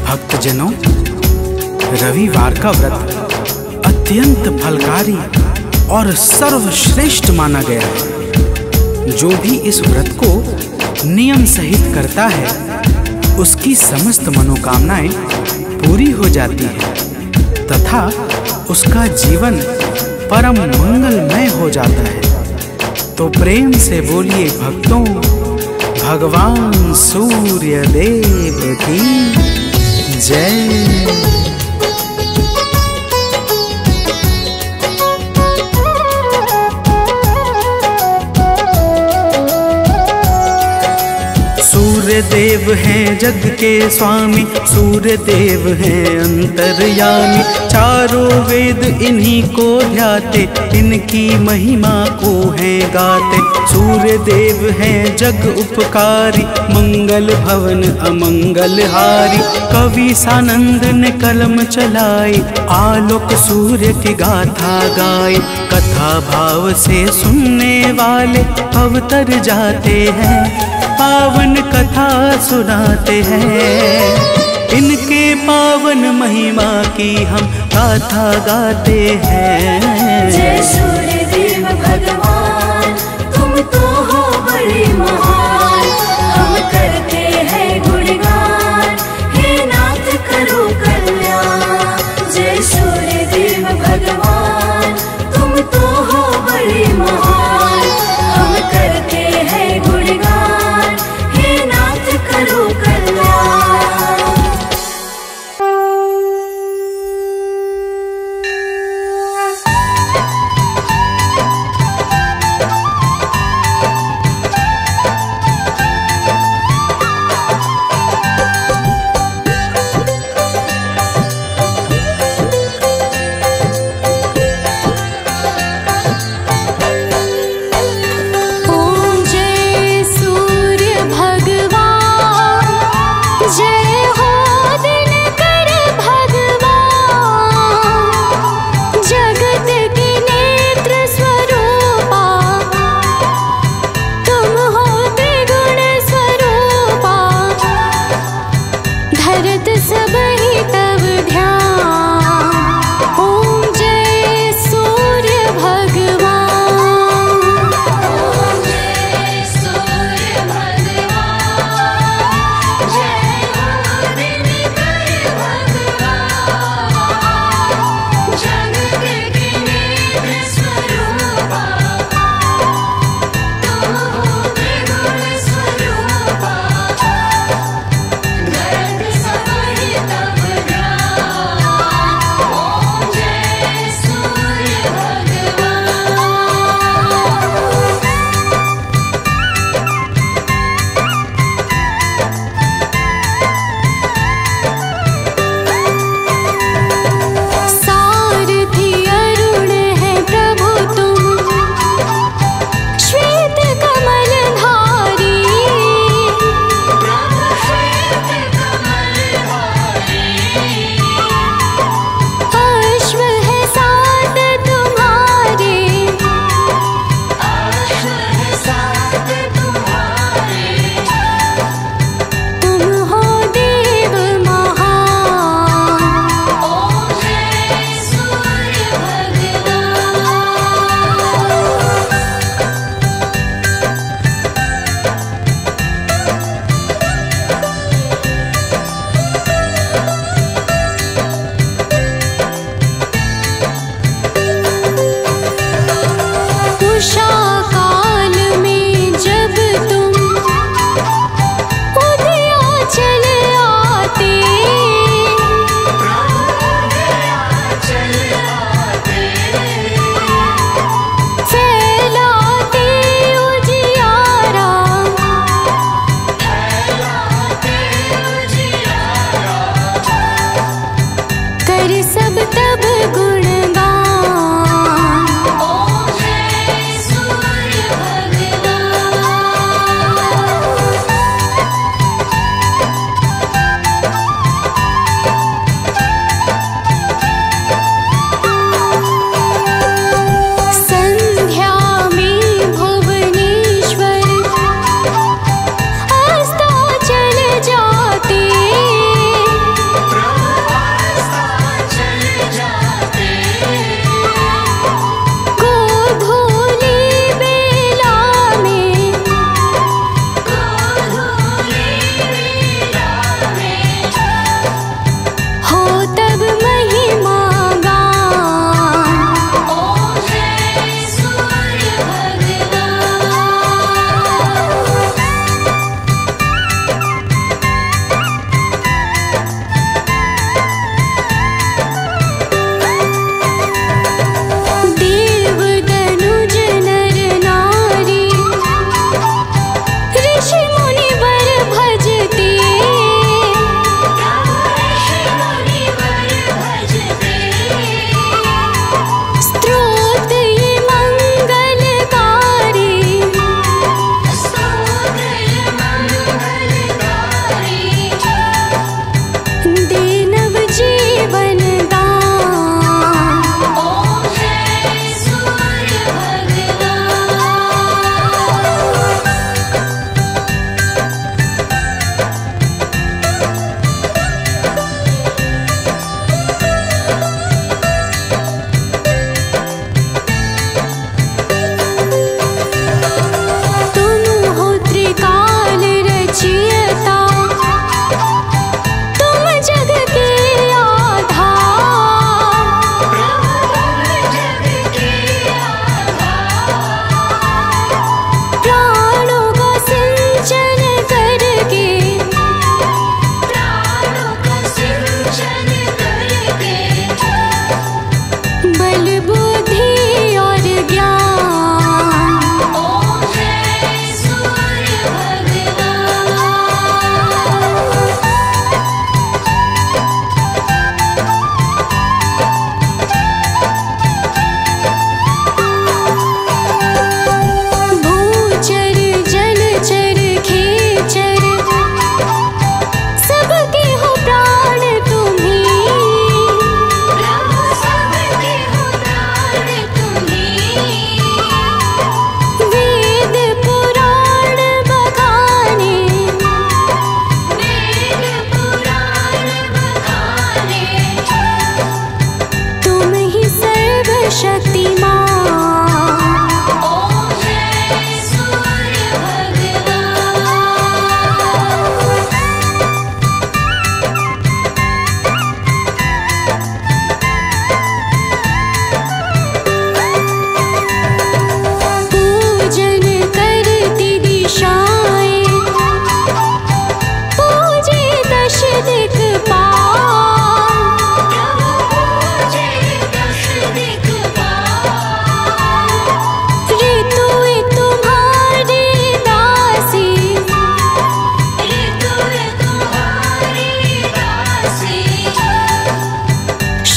भक्तजनों, रविवार का व्रत अत्यंत फलकारी और सर्वश्रेष्ठ माना गया है। जो भी इस व्रत को नियम सहित करता है, उसकी समस्त मनोकामनाएं पूरी हो जाती है तथा उसका जीवन परम मंगलमय हो जाता है। तो प्रेम से बोलिए भक्तों, भगवान सूर्य देव की जय। सूर्य देव हैं जग के स्वामी, सूर्य देव हैं अंतर्यामी। चारों वेद इन्हीं को ध्याते, इनकी महिमा को हैं गाते। सूर्य देव हैं जग उपकारी, मंगल भवन अमंगल हारी। कवि सानंद ने कलम चलाई, आलोक सूर्य की गाथा गाई। कथा भाव से सुनने वाले अवतर जाते हैं, पावन कथा सुनाते हैं। इनके पावन महिमा की हम गाथा गाते हैं। जय सूर्य देव भगवान, तुम तो हो बड़े महान, हम करते हैं गुणगान, हे नाथ करो कल्याण। जय सूर्य देव भगवान, तुम तो हो बड़े महान, हम करते हैं गुणगान, हे नाथ करो कल्याण।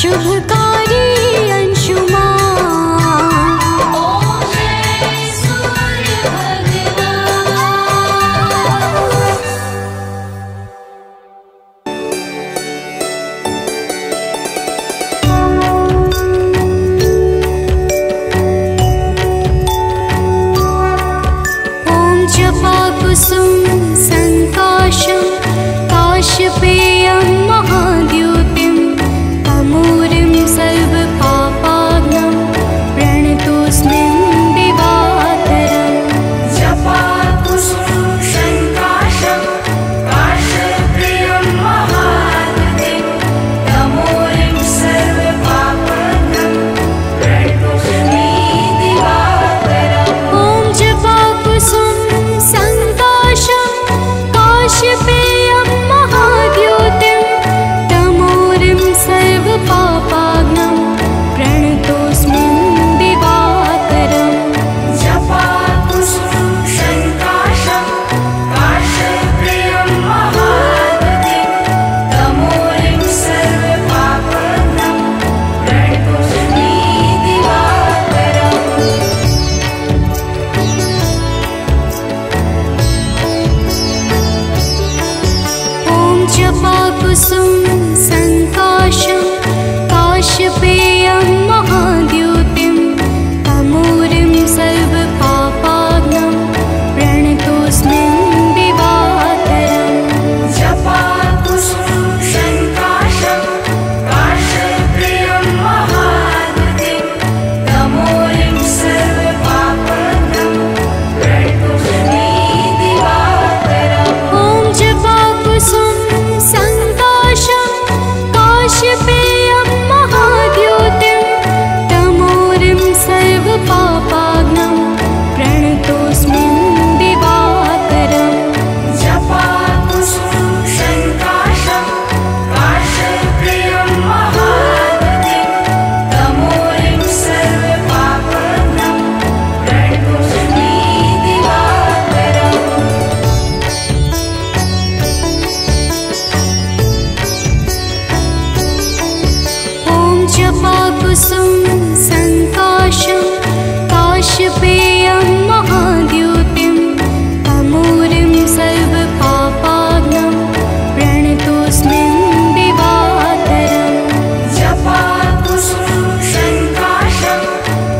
शुभकारी अंशुमान। ओम जय सूर्य भगवान। ओम जपाकुसुम संकाशं काशपेयं महाद्युतिं तमूरिं सर्वपापाग्नं प्रणतोऽस्मि दिवाकरम्। जपाकुसुम संकाशं काशपेयं महाद्युतिं तमूरिं सर्वपापाग्नं प्रणतोऽस्मि दिवाकरम्। ओम जपाकुसुम संकाशं काशपेयं महाद्युतिं तमूरिं सर्वपापाग्नं प्रणतोऽस्मि दिवाकरम्। जपाकुसुम संकाशं काशपेयं महाद्युतिं तमूरिं सर्वपापाग्नं प्रणतोऽस्मि दिवाकरम्। ओम जपाकुसुम संकाशं काशपेयं महाद्युतिं तमूरिं सर्वपापाग्नं प्रणतोऽस्मि दिवाकरम्। जपाकुसुम संकाशं काशपेयं महाद्युतिं तमूरिं सर्वपापाग्नं प्रणतोऽस्मि दिवाकरम्। ओम जपाकुसुम संकाशं काशपेयं महाद्युतिं तमूरिं सर्वपापाग्नं प्रणतोऽस्मि दिवाकरम्। जपाकुसुम संकाशं काशपेयं महाद्युतिं तमूरिं सर्वपापाग्नं प्रणतोऽस्मि दिवाकरम्। ओम जपाकुसुम संकाशं काशपेयं महाद्युतिं तमूरिं सर्वपापाग्नं प्रणतोऽस्मि दिवाकरम्। जपाकुसुम संकाशं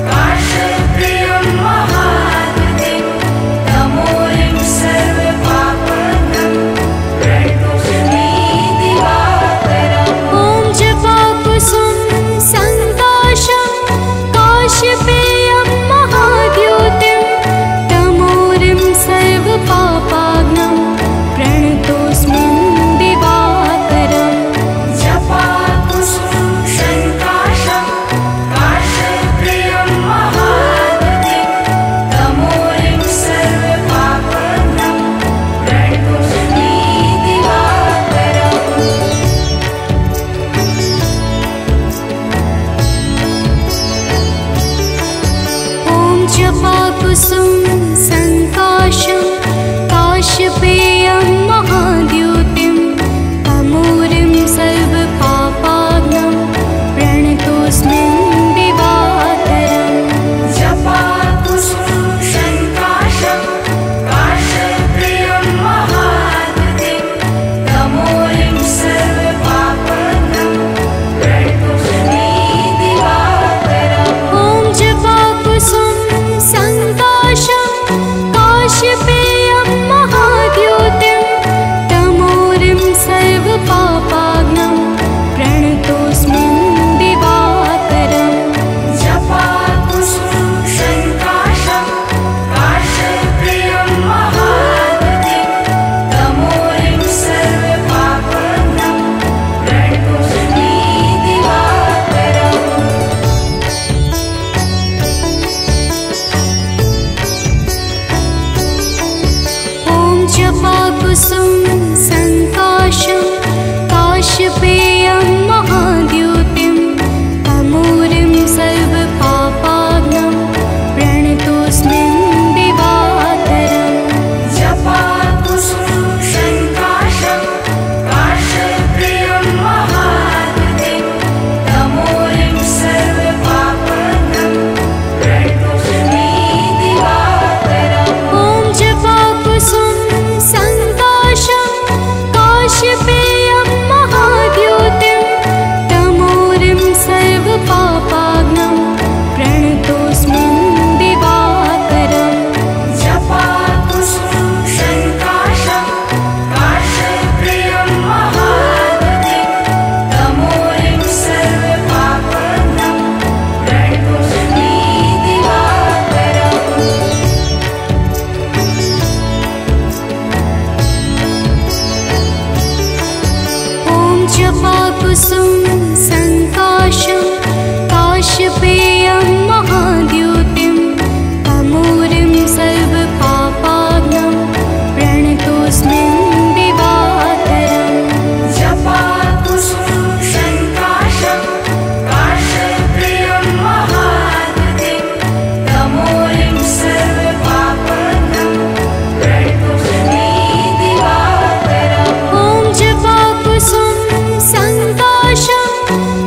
काशपेयं महाद्युतिं तमूरिं सर्वपापाग्नं प्रणतोऽस्मि दिवाकरम्। ओम जपाकुसुम संकाशं काशपेयं महाद्युतिं तमूरिं सर्वपापाग्नं प्रणतोऽस्मि दिवाकरम्। जपाकुसुम संकाशं काशपेयं महाद्युतिं तमूरिं सर्वपापाग्नं प्रणतोऽस्मि दिवाकरम्। ओम जपाकुसुम संकाशं काशपेयं महाद्युतिं तमूरिं सर्वपापाग्नं प्रणतोऽस्मि दिवाकरम्। जपाकुसुम संकाशं काशपेयं महाद्युतिं तमूरिं सर्वपापाग्नं प्रणतोऽस्मि दिवाकरम्। ओम जपाकुसुम संकाशं जपाकुसुम संकाशं काश्यपेयं महाद्युतिं तमूरिं सर्वपापाग्नं प्रणतोऽस्मिन् दिवाकरम्। जपाकुसुम संकाशं काश्यपेयं महाद्युतिं तमूरिं सर्वपापाग्नं प्रणतोऽस्मि दिवाकरम्। ॐ जपाकुसुम संकाशं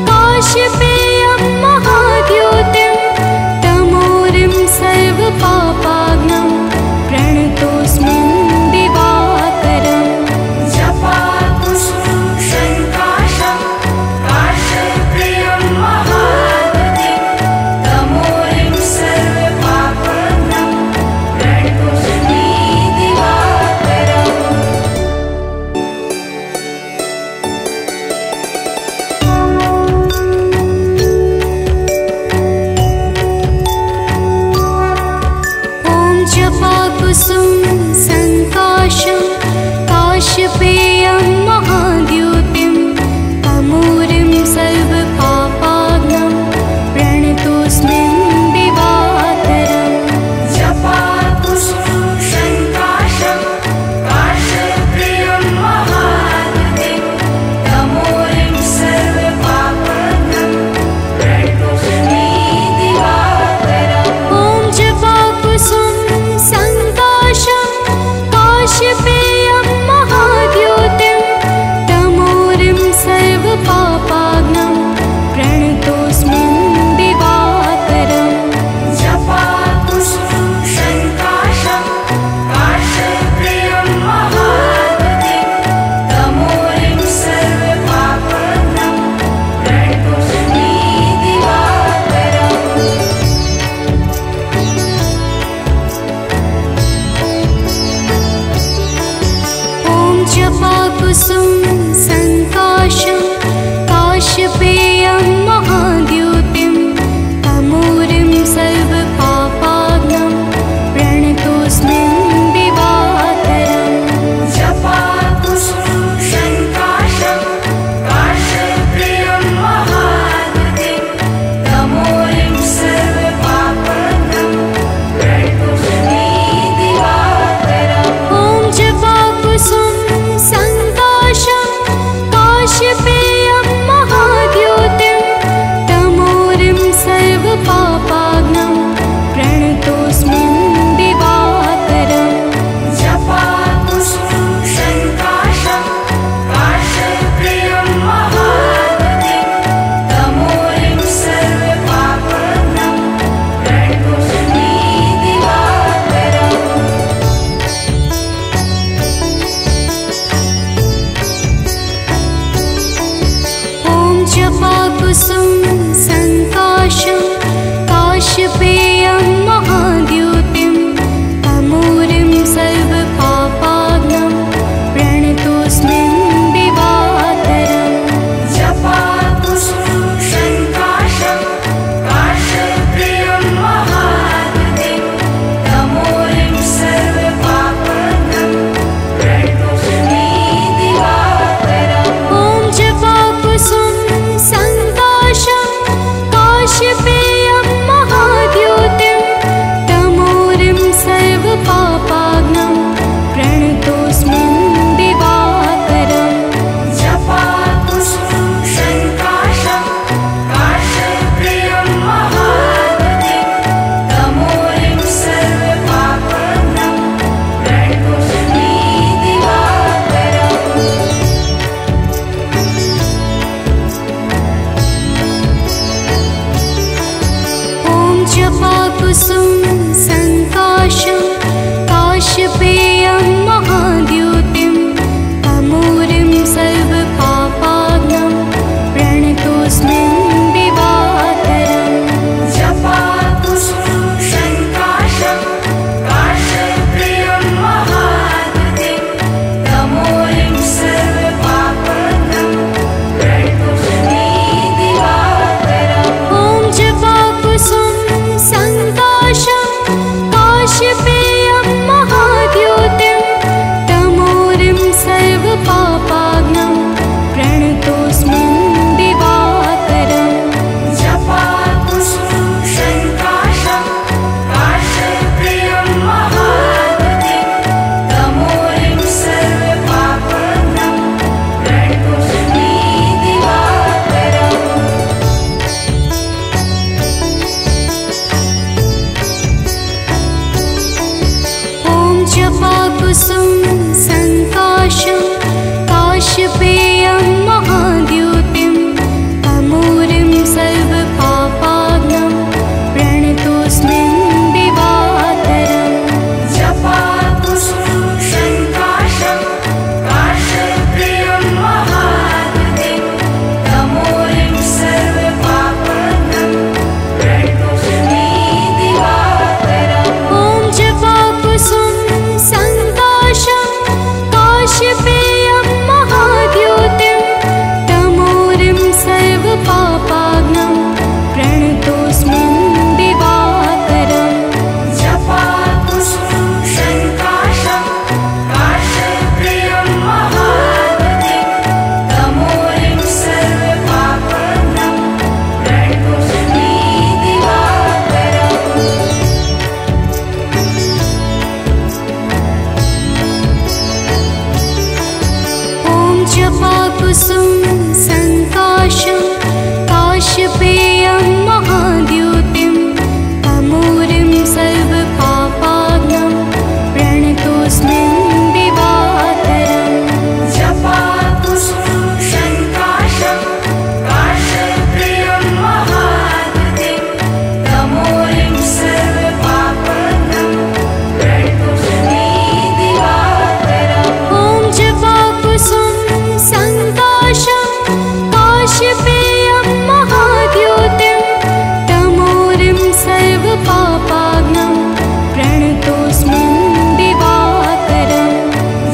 काश्यपेयं महाद्युतिं तमूरिं सर्वपापाग्नं प्रणतोऽस्मिन् दिवाकरम्। जपाकुसुम संकाशं काश्यपेयं महाद्युतिं तमूरिं सर्वपापाग्नं प्रणतोऽस्मि दिवाकरम्। ॐ जपाकुसुम संकाशं काश्यपेयं महाद्युतिं तमूरिं सर्वपापाग्नं प्रणतोऽस्मिन् दिवाकरम्। जपाकुसुम संकाशं काश्यपेयं महाद्युतिं तमूरिं सर्वपापाग्नं प्रणतोऽस्मि दिवाकरम्। ॐ जपाकुसुम संकाशं काश्यपेयं महाद्युतिं तमूरिं सर्वपापाग्नं प्रणतोऽस्मिन् दिवाकरम्। जपाकुसुम संकाशं काश्यपेयं महाद्युतिं तमूरिं सर्वपापाग्नं प्रणतोऽस्मि दिवाकरम्। ॐ जपाकुसुम संकाशं काश्यपेयं महाद्युतिं तमूरिं सर्वपापाग्नं प्रणतोऽस्मिन् दिवाकरम्। जपाकुसुम संकाशं काश्यपेयं महाद्युतिं तमूरिं सर्वपापाग्नं प्रणतोऽस्मि दिवाकरम्। ॐ जपाकुसुम संकाशं काश्यपेयं महाद्युतिं तमूरिं सर्वपापाग्नं प्रणतोऽस्मिन् दिवाकरम्। जपाकुसुम संकाशं काश्यपेयं महाद्युतिं तमूरिं सर्वपापाग्नं प्रणतोऽस्मि दिवाकरम्। ॐ जपाकुसुम संकाशं काश्यपेयं महाद्युतिं तमूरिं सर्वपापाग्नं प्रणतोऽस्मिन् दिवाकरम्। जपाकुसुम संकाशं काश्यपेयं महाद्युतिं तमूरिं सर्वपापाग्नं प्रणतोऽस्मि दिवाकरम्। ॐ जपाकुसुम संकाशं काश्यपेयं महाद्युतिं तमूरिं सर्वपापाग्नं प्रणतोऽस्मिन् दिवाकरम्। जपाकुसुम संकाशं काश्यपेयं महाद्युतिं तमूरिं सर्वपापाग्नं प्रणतोऽस्मि दिवाकरम्। ॐ जपाकुसुम संकाशं काश्यपेयं महाद्युतिं तमूरिं सर्वपापाग्नं प्रणतोऽस्मिन् दिवाकरम्। जपाकुसुम संकाशं काश्यपेयं महाद्युतिं तमूरिं सर्वपापाग्नं प्रणतोऽस्मि दिवाकरम्। ॐ जपाकुसुम संकाशं वाष्पेयं महाद्योतिं तमोरिं सर्वपापाग्नं प्रणतोऽस्मि दिवाकरम्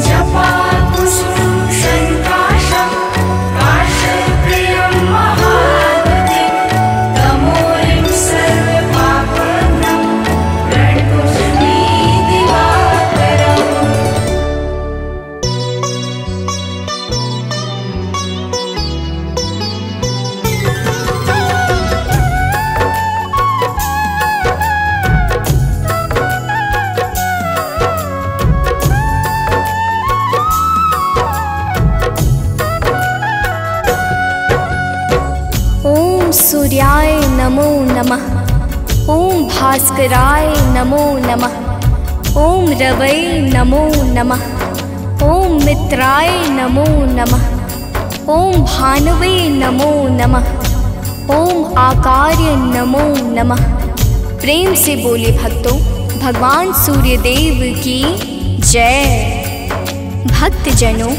जपाकुसुमं शङ्काशं काशप्रियं महाद्युतिं तमोरिं सर्वपापाग्नं प्रणतोऽस्मि दिवाकरम्। ॐ सूर्याय नमो नमः। ॐ भास्कराय नमो नमः। ॐ रवै नमो नमः। ॐ मित्राय नमो नमः। ॐ भानवे नमो नमः। ॐ आकार्य नमो नमः। प्रेम से बोले भक्तों, भगवान सूर्यदेव की जय। भक्तजनों,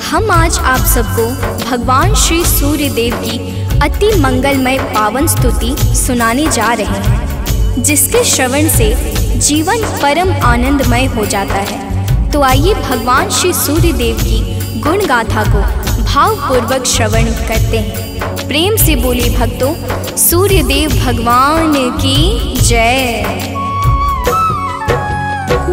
हम आज आप सबको भगवान श्री सूर्यदेव की अति मंगलमय पावन स्तुति सुनाने जा रहे हैं, जिसके श्रवण से जीवन परम आनंदमय हो जाता है। तो आइए भगवान श्री सूर्यदेव की गुण गाथा को भावपूर्वक श्रवण करते हैं। प्रेम से बोले भक्तों, सूर्यदेव भगवान की जय।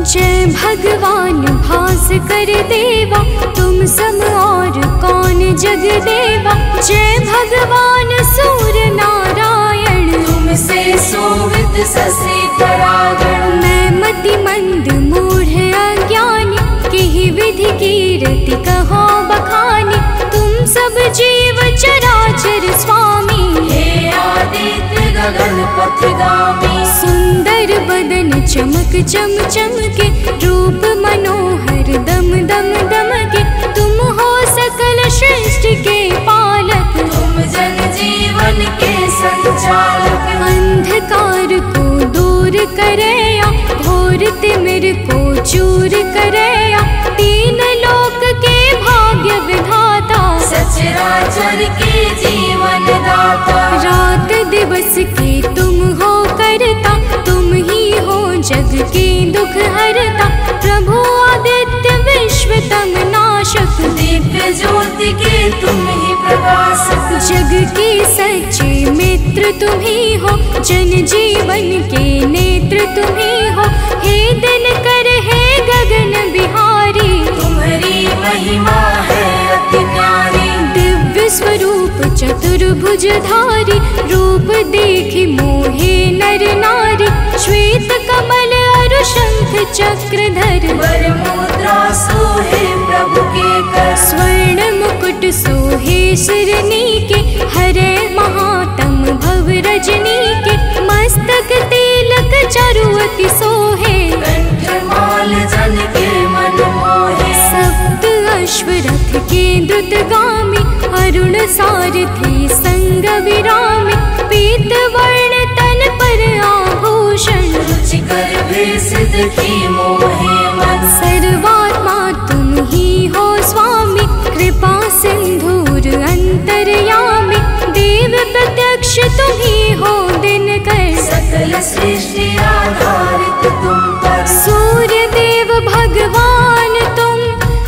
जय भगवान भास्कर देवा, तुम सम और कौन जग देवा। जय भगवान सूर्य नारायण, तुमसे सोवित ससे परागण। मैं मति मंद मूढ़ अज्ञानी, किहि विधि कीरति कहो बखानी। तुम सब जीव चराचर स्वामी, हे आदित्य गगन पथगामी। सुंदर बदन चमक चम चमके, रूप मनोहर दम दम दमके। तुम हो सकल सृष्टि के पालक, तुम जन जीवन के संचालक। अंधकार को दूर करया, घोर तिमिर को चूर करया। तीन लोक के भाग्य विधाता, सचराचर के जीवन दाता। रात दिवस के तुम हो करता, तुम ही हो जग के दुख हरता। प्रभु आदित्य विश्व तम नाशक, दिव्य ज्योति के तुम ही प्रकाशक। जग के सच्चे मित्र तुम ही हो, जन जीवन के नेत्र तुम ही हो। हे दिनकर हे गगन बिहारी, तुम्हारी महिमा है अति न्यारी। दिव्य स्वरूप चतुर्भुज धारी, रूप देखि मोहे नर नारी। श्वेत कमल अरु शंख चक्रधर, वर मुद्रा सोहे प्रभु के कर। स्वर्ण मुकुट सोहे सिरनी के, हरे महातम भव रजनी के। मस्तक तिलक चरुअति सोहे, कंठमाल जन के मन मोहे। सप्त अश्वरथ के द्रुतगामी, अरुण सारथी संग विरामी। पीत वर्ण तन पर आभूषण, रुचिकर भेष देखी मोहे मन। सर्वात्मा तुम ही हो स्वामी, कृपा सिंधुर अंतर्यामी। देव प्रत्यक्ष तुम ही हो दिनकर, सकल सृष्टि आधारित तुम पर। सूर्य देव भगवान तुम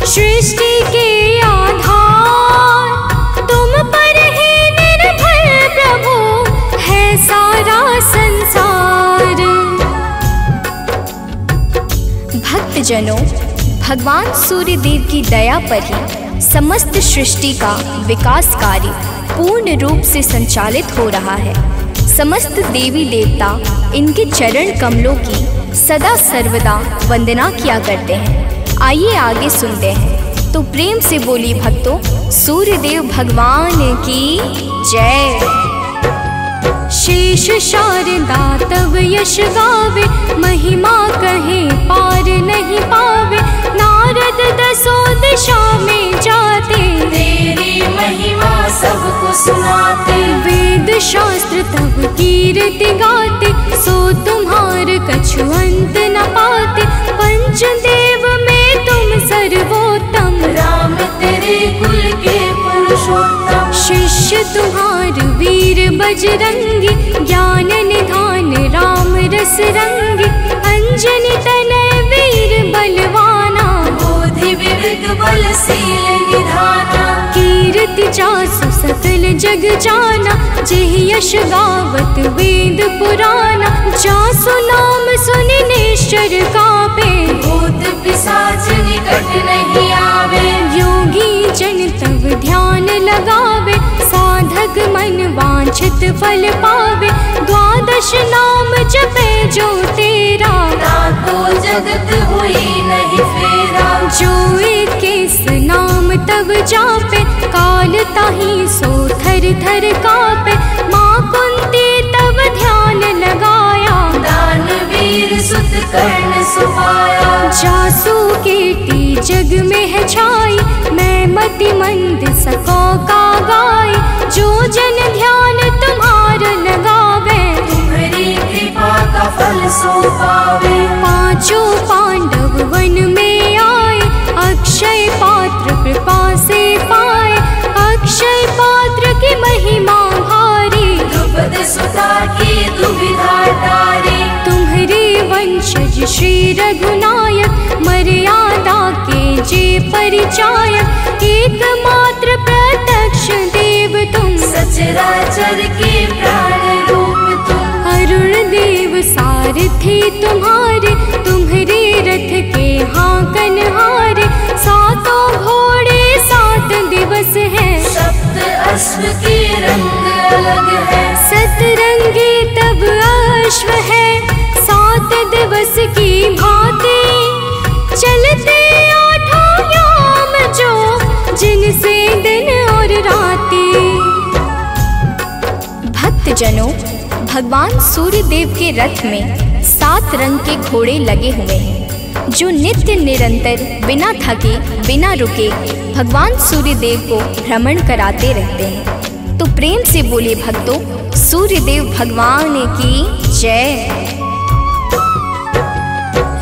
सृष्टि के आधार। तुम पर ही निर्भर प्रभु है सारा संसार। भक्तजनों, भगवान सूर्यदेव की दया पर ही समस्त सृष्टि का विकास कार्य पूर्ण रूप से संचालित हो रहा है। समस्त देवी देवता इनके चरण कमलों की सदा सर्वदा वंदना किया करते हैं। आइए आगे सुनते हैं। तो प्रेम से बोली भक्तों, सूर्यदेव भगवान की जय। शेष शारदा तव यश गावे, महिमा कहे पार नहीं पावे। नारद दसों दिशा में जाते, तेरी महिमा सबको सुनाते। वेद शास्त्र तब कीर्ति गाते, सो तुम्हार कछु अंत न पाते। पंचदेव में तुम सर्वोत्तम, राम तेरे कुल के पुरुषोत्तम। शिष्य तुम्हार वीर बजरंगी, ज्ञान निधान राम रस रंगी। अंजनी तनय वीर बलवाना, बोधि विवेक बल शील निधाना। कीर्ति जासु सकल जग जाना, जेहि यश गावत वेद पुराना। जासु नाम सुनि निश्चर कापे, भूत पिशाच निकट नहीं आवे। योगी जन तब ध्यान लगावे, साधक मन वांछित फल पावे। द्वादश नाम जपे जो तेरा, ताको जगत हुई नहीं फेरा। जो इक्कीस नाम तब जापे, काल ताहि सो थर थर कापे। माँ कुंती तब ध्यान लगाया, दानवीर सुत कर्ण सुपाया। जासु कीर्ति जग में है छाई, मैं मति मंद सको का गाय। जो जन ध्यान तुम्हार लगावे, तुम्हारी कृपा का फल सो पावे। पांचों पांडव वन में आए, अक्षय पात्र कृपा से पाए। अक्षय पात्र की महिमा भारी, द्रुपद सुता की दुविधा टारी। तुम्हारे वंशज श्री रघुनायक, मर्यादा के जे परिचायक। एकमात्र प्रत्यक्ष देव तुम, सचराचर के प्राण रूप तुम। अरुण देव सारथी तुम्हारे, तुम्हारे रथ के हाकन हारे। सातों घोड़े 7 दिवस है, सप्त अश्व के रंग अलग है। सतरंगी तब अश्व है, 7 दिवस की भांति। चलते 8 याम जो, जिनसे दिन और राती। भक्तजनों, भगवान सूर्य देव के रथ में 7 रंग के घोड़े लगे हुए हैं, जो नित्य निरंतर बिना थके बिना रुके भगवान सूर्य देव को भ्रमण कराते रहते हैं। तो प्रेम से बोलिए भक्तों, सूर्य देव भगवान की जय।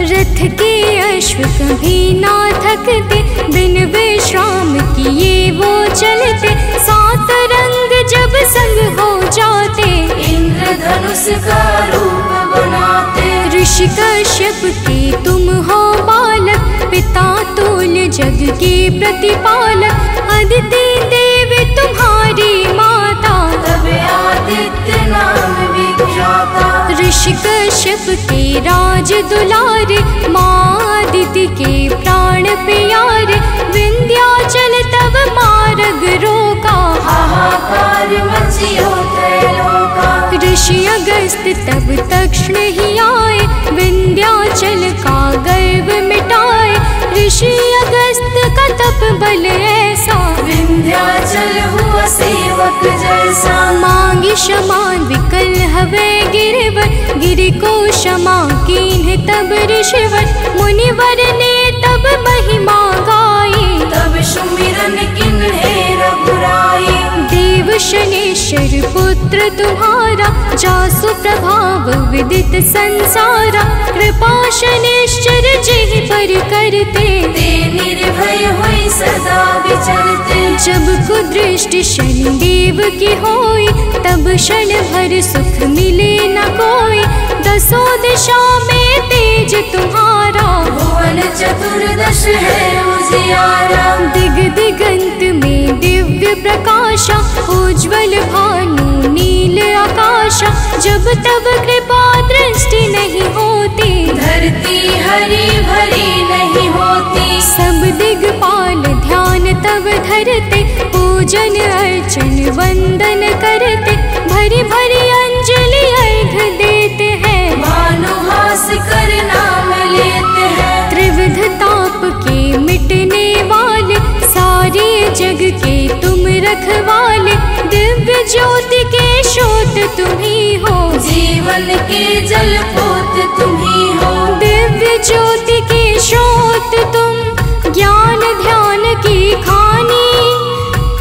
रथ के अश्व कभी ना थकते, बिन विश्राम किए वो चलते। 7 रंग जब संग हो जाते, इंद्रधनुष का रूप बनाते। ऋषि कश्यप के तुम हो बालक, पिता तुल जग के प्रतिपालक। अदिति देव तुम्हारी माता, तब आदित्य नाम विख्याता। ऋषि कश्यप के राज दुलारे, माँ अदिति के प्राण प्यारे। विंध्याचल तब मार्ग रोका, हाहाकार मचियो त्रैलोका। ऋषि अगस्त तब तक्षण ही आए, विंध्याचल का गर्व मिटाए। ऋषि अगस्त का तप बल ऐसा, विंध्याचल हुआ सेवक जैसा। मांगी क्षमा विकल हवे गिरवर, गिरि को क्षमा कीन्ह तब ऋषिवर। मुनिवर ने तब महिमा गाई, तब सुमिरन किन्हे रघुराई। देव शनेश्वर पुत्र तुम्हारा, जासु प्रभाव विदित संसारा। कृपा शनेश्वर जेहि पर करते, ते निर्भय हुई सदा विचरते। जब कुदृष्टि शनिदेव की होई, तब क्षण भर सुख मिले न कोई। 10 दिशा में तेज तुम्हारा, भुवन चतुर्दश है उजियारा। दिग दिगंत में दिव्य प्रकाशा, उज्ज्वल भानु नील आकाशा। जब तब कृपा दृष्टि नहीं होती, धरती हरी भरी नहीं होती। सब दिगपाल ध्यान तब धरते, पूजन अर्चन वंदन करते। भरी भरी अंजलि अर्घ देते हैं, भानुहास कर नाम लेते हैं। त्रिविध ताप के मिटने वाले, सारे जग के तुम रखवाले। दिव्य ज्योति के स्रोत तुम ही हो, जीवन के जल पोत तुम ही हो। दिव्य ज्योति के स्रोत तुम, ज्ञान ध्यान की खानी।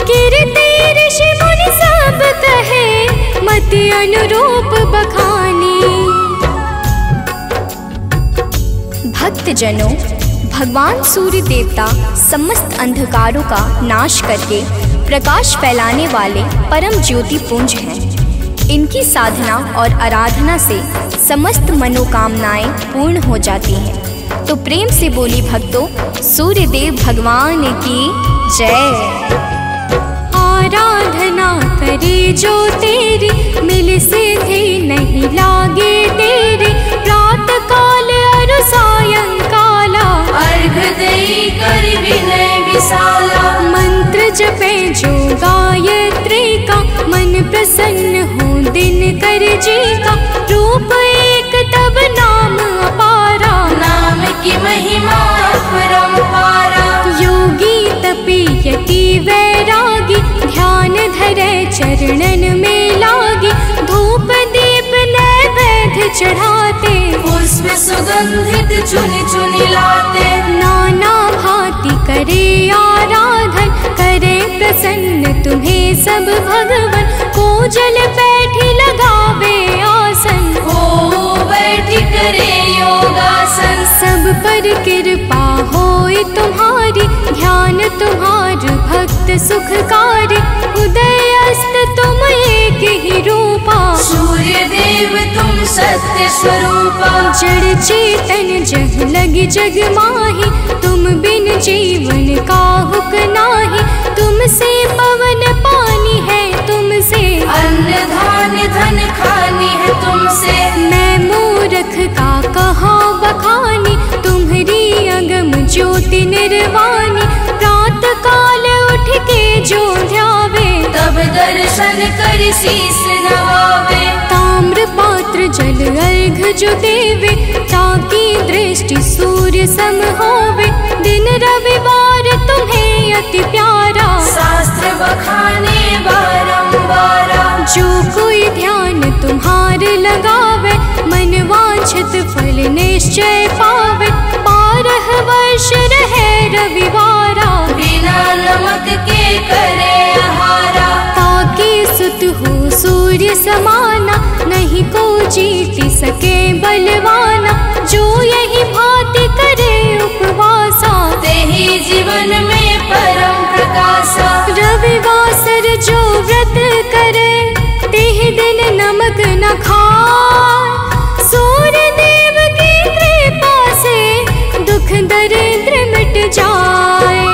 कीर्ति ऋषि मुनि सब कहे, मति अनुरूप बखानी। भक्तजनों, भगवान सूर्य देवता समस्त अंधकारों का नाश करके प्रकाश फैलाने वाले परम ज्योति पुंज हैं। इनकी साधना और आराधना से समस्त मनोकामनाएं पूर्ण हो जाती हैं। तो प्रेम से बोली भक्तों, सूर्यदेव भगवान की जय। आराधना करे जो तेरी, मिल सिद्धि नहीं लागे तेरी। प्रातः काल और सायंकाला, अर्घ देई कर विनय विशाला। मंत्र जपे जो गायत्री का, मन प्रसन्न हो दिन कर जी का। रूप एक तब नाम अपारा, नाम की महिमा अपरंपारा। योगी तपी यति वैरागी, ध्यान धरे चरणन में लागी। धूप दीप नैवेद्य चढ़ाते, पुष्प सुगंधित चुनि चुनि लाते। नाना भांति करे आराधन, करे प्रसन्न तुम्हें सब भगवन। को जल बैठी लगावे आसन, हो बैठी करे योगासन। सब पर कृपा होए तुम्हारी, ध्यान तुम्हार भक्त सुखकारी। उदय अस्त तुम एक ही रूपा, सूर्य देव तुम सत्य स्वरूपा। जड़ चेतन जग लगी जग माही, तुम बिन जीवन काहुक नाही। तुमसे पवन पानी है, तुमसे अन्न धान्य धन खानी है तुमसे। मैं मूर्ख का कहाँ बखानी, तुम्हारी अगम ज्योति निर्वाणी। प्रातः काल उठ के जो ध्यावे, तब दर्शन कर शीस नवावे। ताम्र पात्र जल अर्घ जो देवे, ताकि दृष्टि सूर्य सम होवे। दिन रविवार तुम्हें अति प्यारा, शास्त्र बखाने बारंबारा। जो कोई ध्यान तुम्हार लगावे, मन वांछित फल निश्चय पावे। 12 वर्ष रहे रविवारा, बिना नमक के करे आहारा। ताकि सुत हो सूर्य समाना, नहीं को जीत सके बलवाना। जो यही भांति करे उपवासा, तेहि जीवन में परम प्रकाशा। रविवासर जो व्रत करे, तेहि दिन नमक न खाए। सूर्य देव की कृपा से दुख दरिद्र मिट जाए।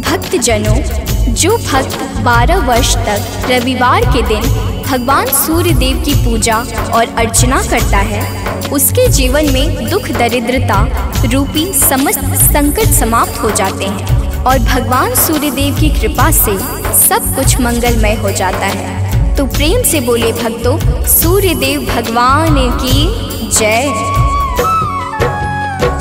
भक्तजनों, जो भक्त 12 वर्ष तक रविवार के दिन भगवान सूर्य देव की पूजा और अर्चना करता है, उसके जीवन में दुख दरिद्रता रूपी समस्त संकट समाप्त हो जाते हैं और भगवान सूर्य देव की कृपा से सब कुछ मंगलमय हो जाता है। तो प्रेम से बोले भक्तों, सूर्य देव भगवान की जय।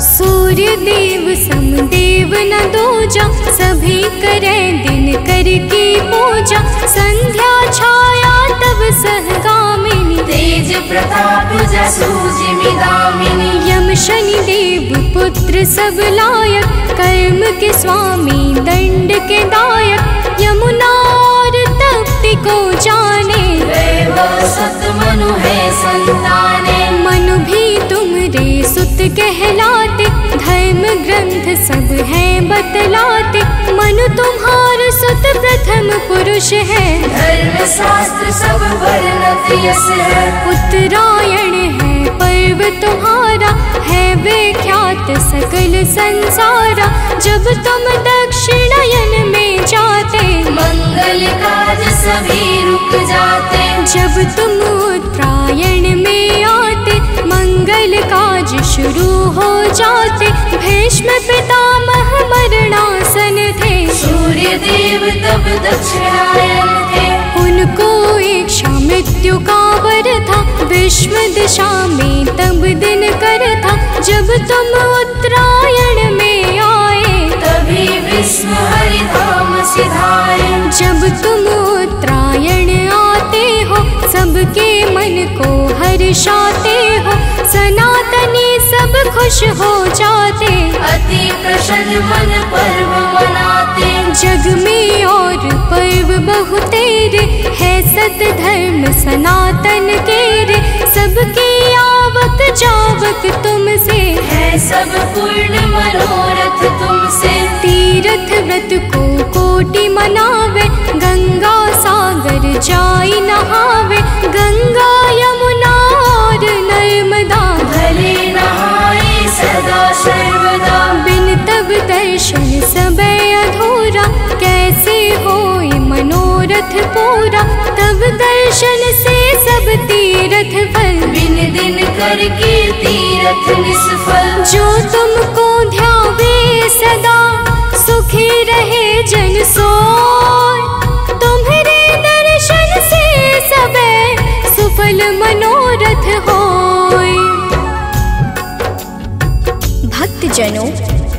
सूर्य देव समदेव न दूजा, सभी करे दिन कर की पूजा। संध्या छाया तब सहगामिनी, तेज प्रताप जसु जिमिदामिनी। यम शनि देव पुत्र सब लायक, कर्म के स्वामी दंड के दायक। यमुना और तप्ति को जाने, वैभव सत मनु है संताने। मनु भी तुमरे सुत कहलाते, धर्म ग्रंथ सब हैं बतलाते। मनु तुम्हार सुत प्रथम पुरुष है, धर्म शास्त्र सब वर्णत यस है। उत्तरायण है पर्व तुम्हारा, है विख्यात सकल संसारा। जब तुम दक्षिणायन में जाते, मंगल काज सभी रुक जाते। जब तुम उत्तरायण में आते, मंगल काज शुरू हो जाते। भीष्म पितामह मरणासन थे, सूर्य देव तब दक्षिणायन थे। उनको इच्छा मृत्यु का वर था, विश्व दिशा में तब दिन कर था। जब तुम उत्तरायण में आए, तभी विश्व हरि धाम सिधाए। जब तुम उत्तरायण आते हो, सबके मन को हर्षाते हो। सनातनी सब खुश हो जाते, अति प्रसन्न मन पर्व मनाते। जग में और पर्व बहु तेरे, है सत धर्म सनातन के रे। सबके आवक जावक तुमसे, है सब पूर्ण मनोरथ तुमसे। तीर्थ व्रत को कोटि मनावे, गंगा सागर जाई नहावे, गंगा यमुना और नर्मदा भले नहाए सदा सर्वदा। बिन तब दर्शन सबे अधूरा, कैसे होए मनोरथ पूरा, तब दर्शन से सब तीरथ फल, बिन दिन करके तीरथ निष्फल। जो तुमको ध्यावे सदा, सुखी रहे जन सोय, तुम्हारे दर्शन से सबे सुफल मनोरथ होय। भक्तजनों,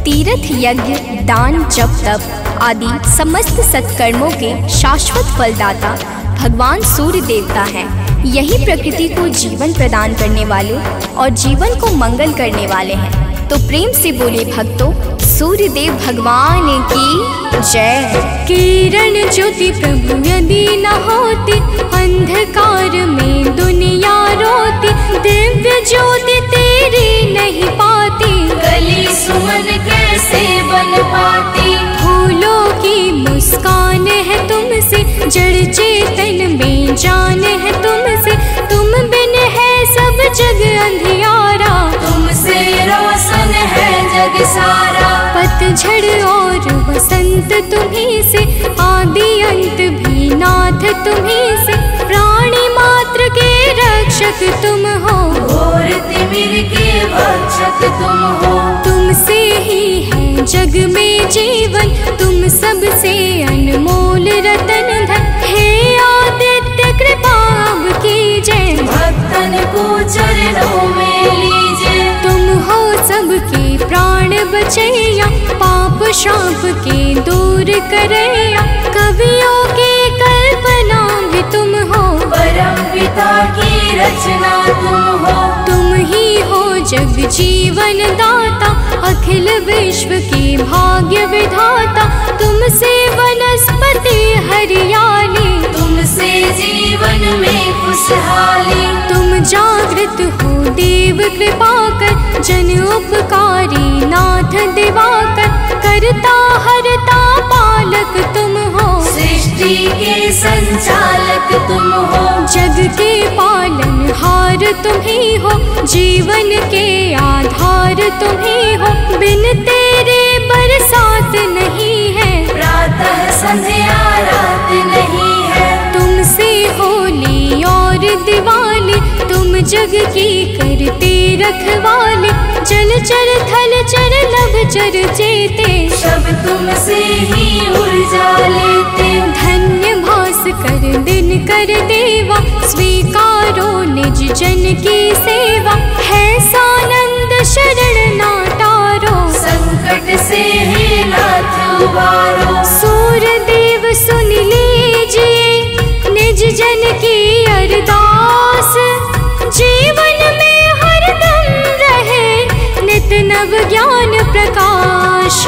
तीर्थ यज्ञ, दान, जप तप आदि समस्त सत्कर्मों के शाश्वत फलदाता भगवान सूर्य देवता हैं। यही प्रकृति को जीवन प्रदान करने वाले और जीवन को मंगल करने वाले हैं। तो प्रेम से बोले भक्तों, सूर्य देव भगवान की जय। किरण ज्योति प्रभु यदि न होती, अंधकार में दुनिया रोती, दिव्य ज्योति तेरी नहीं पाती, गली सुमन कैसे बन पाती। फूलों की मुस्कान है तुमसे, जड़ चेतन में जान है तुमसे, तुम बिन है सब जग अंधियारा, तुमसे रोशन है जग सारा। पतझड़ और बसंत तुम्हीं से, आदि अंत भी नाथ तुम्हीं से, प्राणी मात्र के रक्षक तुम हो, घोर तिमिर के भक्षक तुम हो। तुमसे ही है जग में जीवन, तुम सबसे अनमोल रतन धन, हे आदित्य कृपा अब कीजिए, भक्तन को चरणों में लीजिए। तुम हो सबके प्राण बचैया, पाप शाप के दूर करैया, कवियों की कल्पना भी तुम हो, परम पिता की रचना तुम हो। तुम ही हो जग जीवन दाता, अखिल विश्व की भाग्य विधाता, तुमसे वनस्पति हरियाली, तुमसे जीवन में खुशहाली। तुम जागृत हो देव कृपा कर, जन उपकारी नाथ दिवाकर, करता हरता पालक तुम हो, सृष्टि के संचालक तुम हो। जग के पालन हार तुम ही हो, जीवन के आधार तुम ही हो, बिन तेरे बरसात नहीं है, प्रातः संध्या रात नहीं है। तुमसे होली और दिवाली, तुम जग की करते रखवाले, जल चर थल चर नभ चर चेते, सब तुमसे ही ऊर्जा लेते। धन्य भास कर दिन कर देवा, स्वीकारो निज जन की सेवा, है सानंद शरण ना तारो, संकट से हे नाथ उबारो। सूर्य देव सुन लीजिए निज जन की अरदास, जीवन में हरदम रहे नित नव ज्ञान प्रकाश।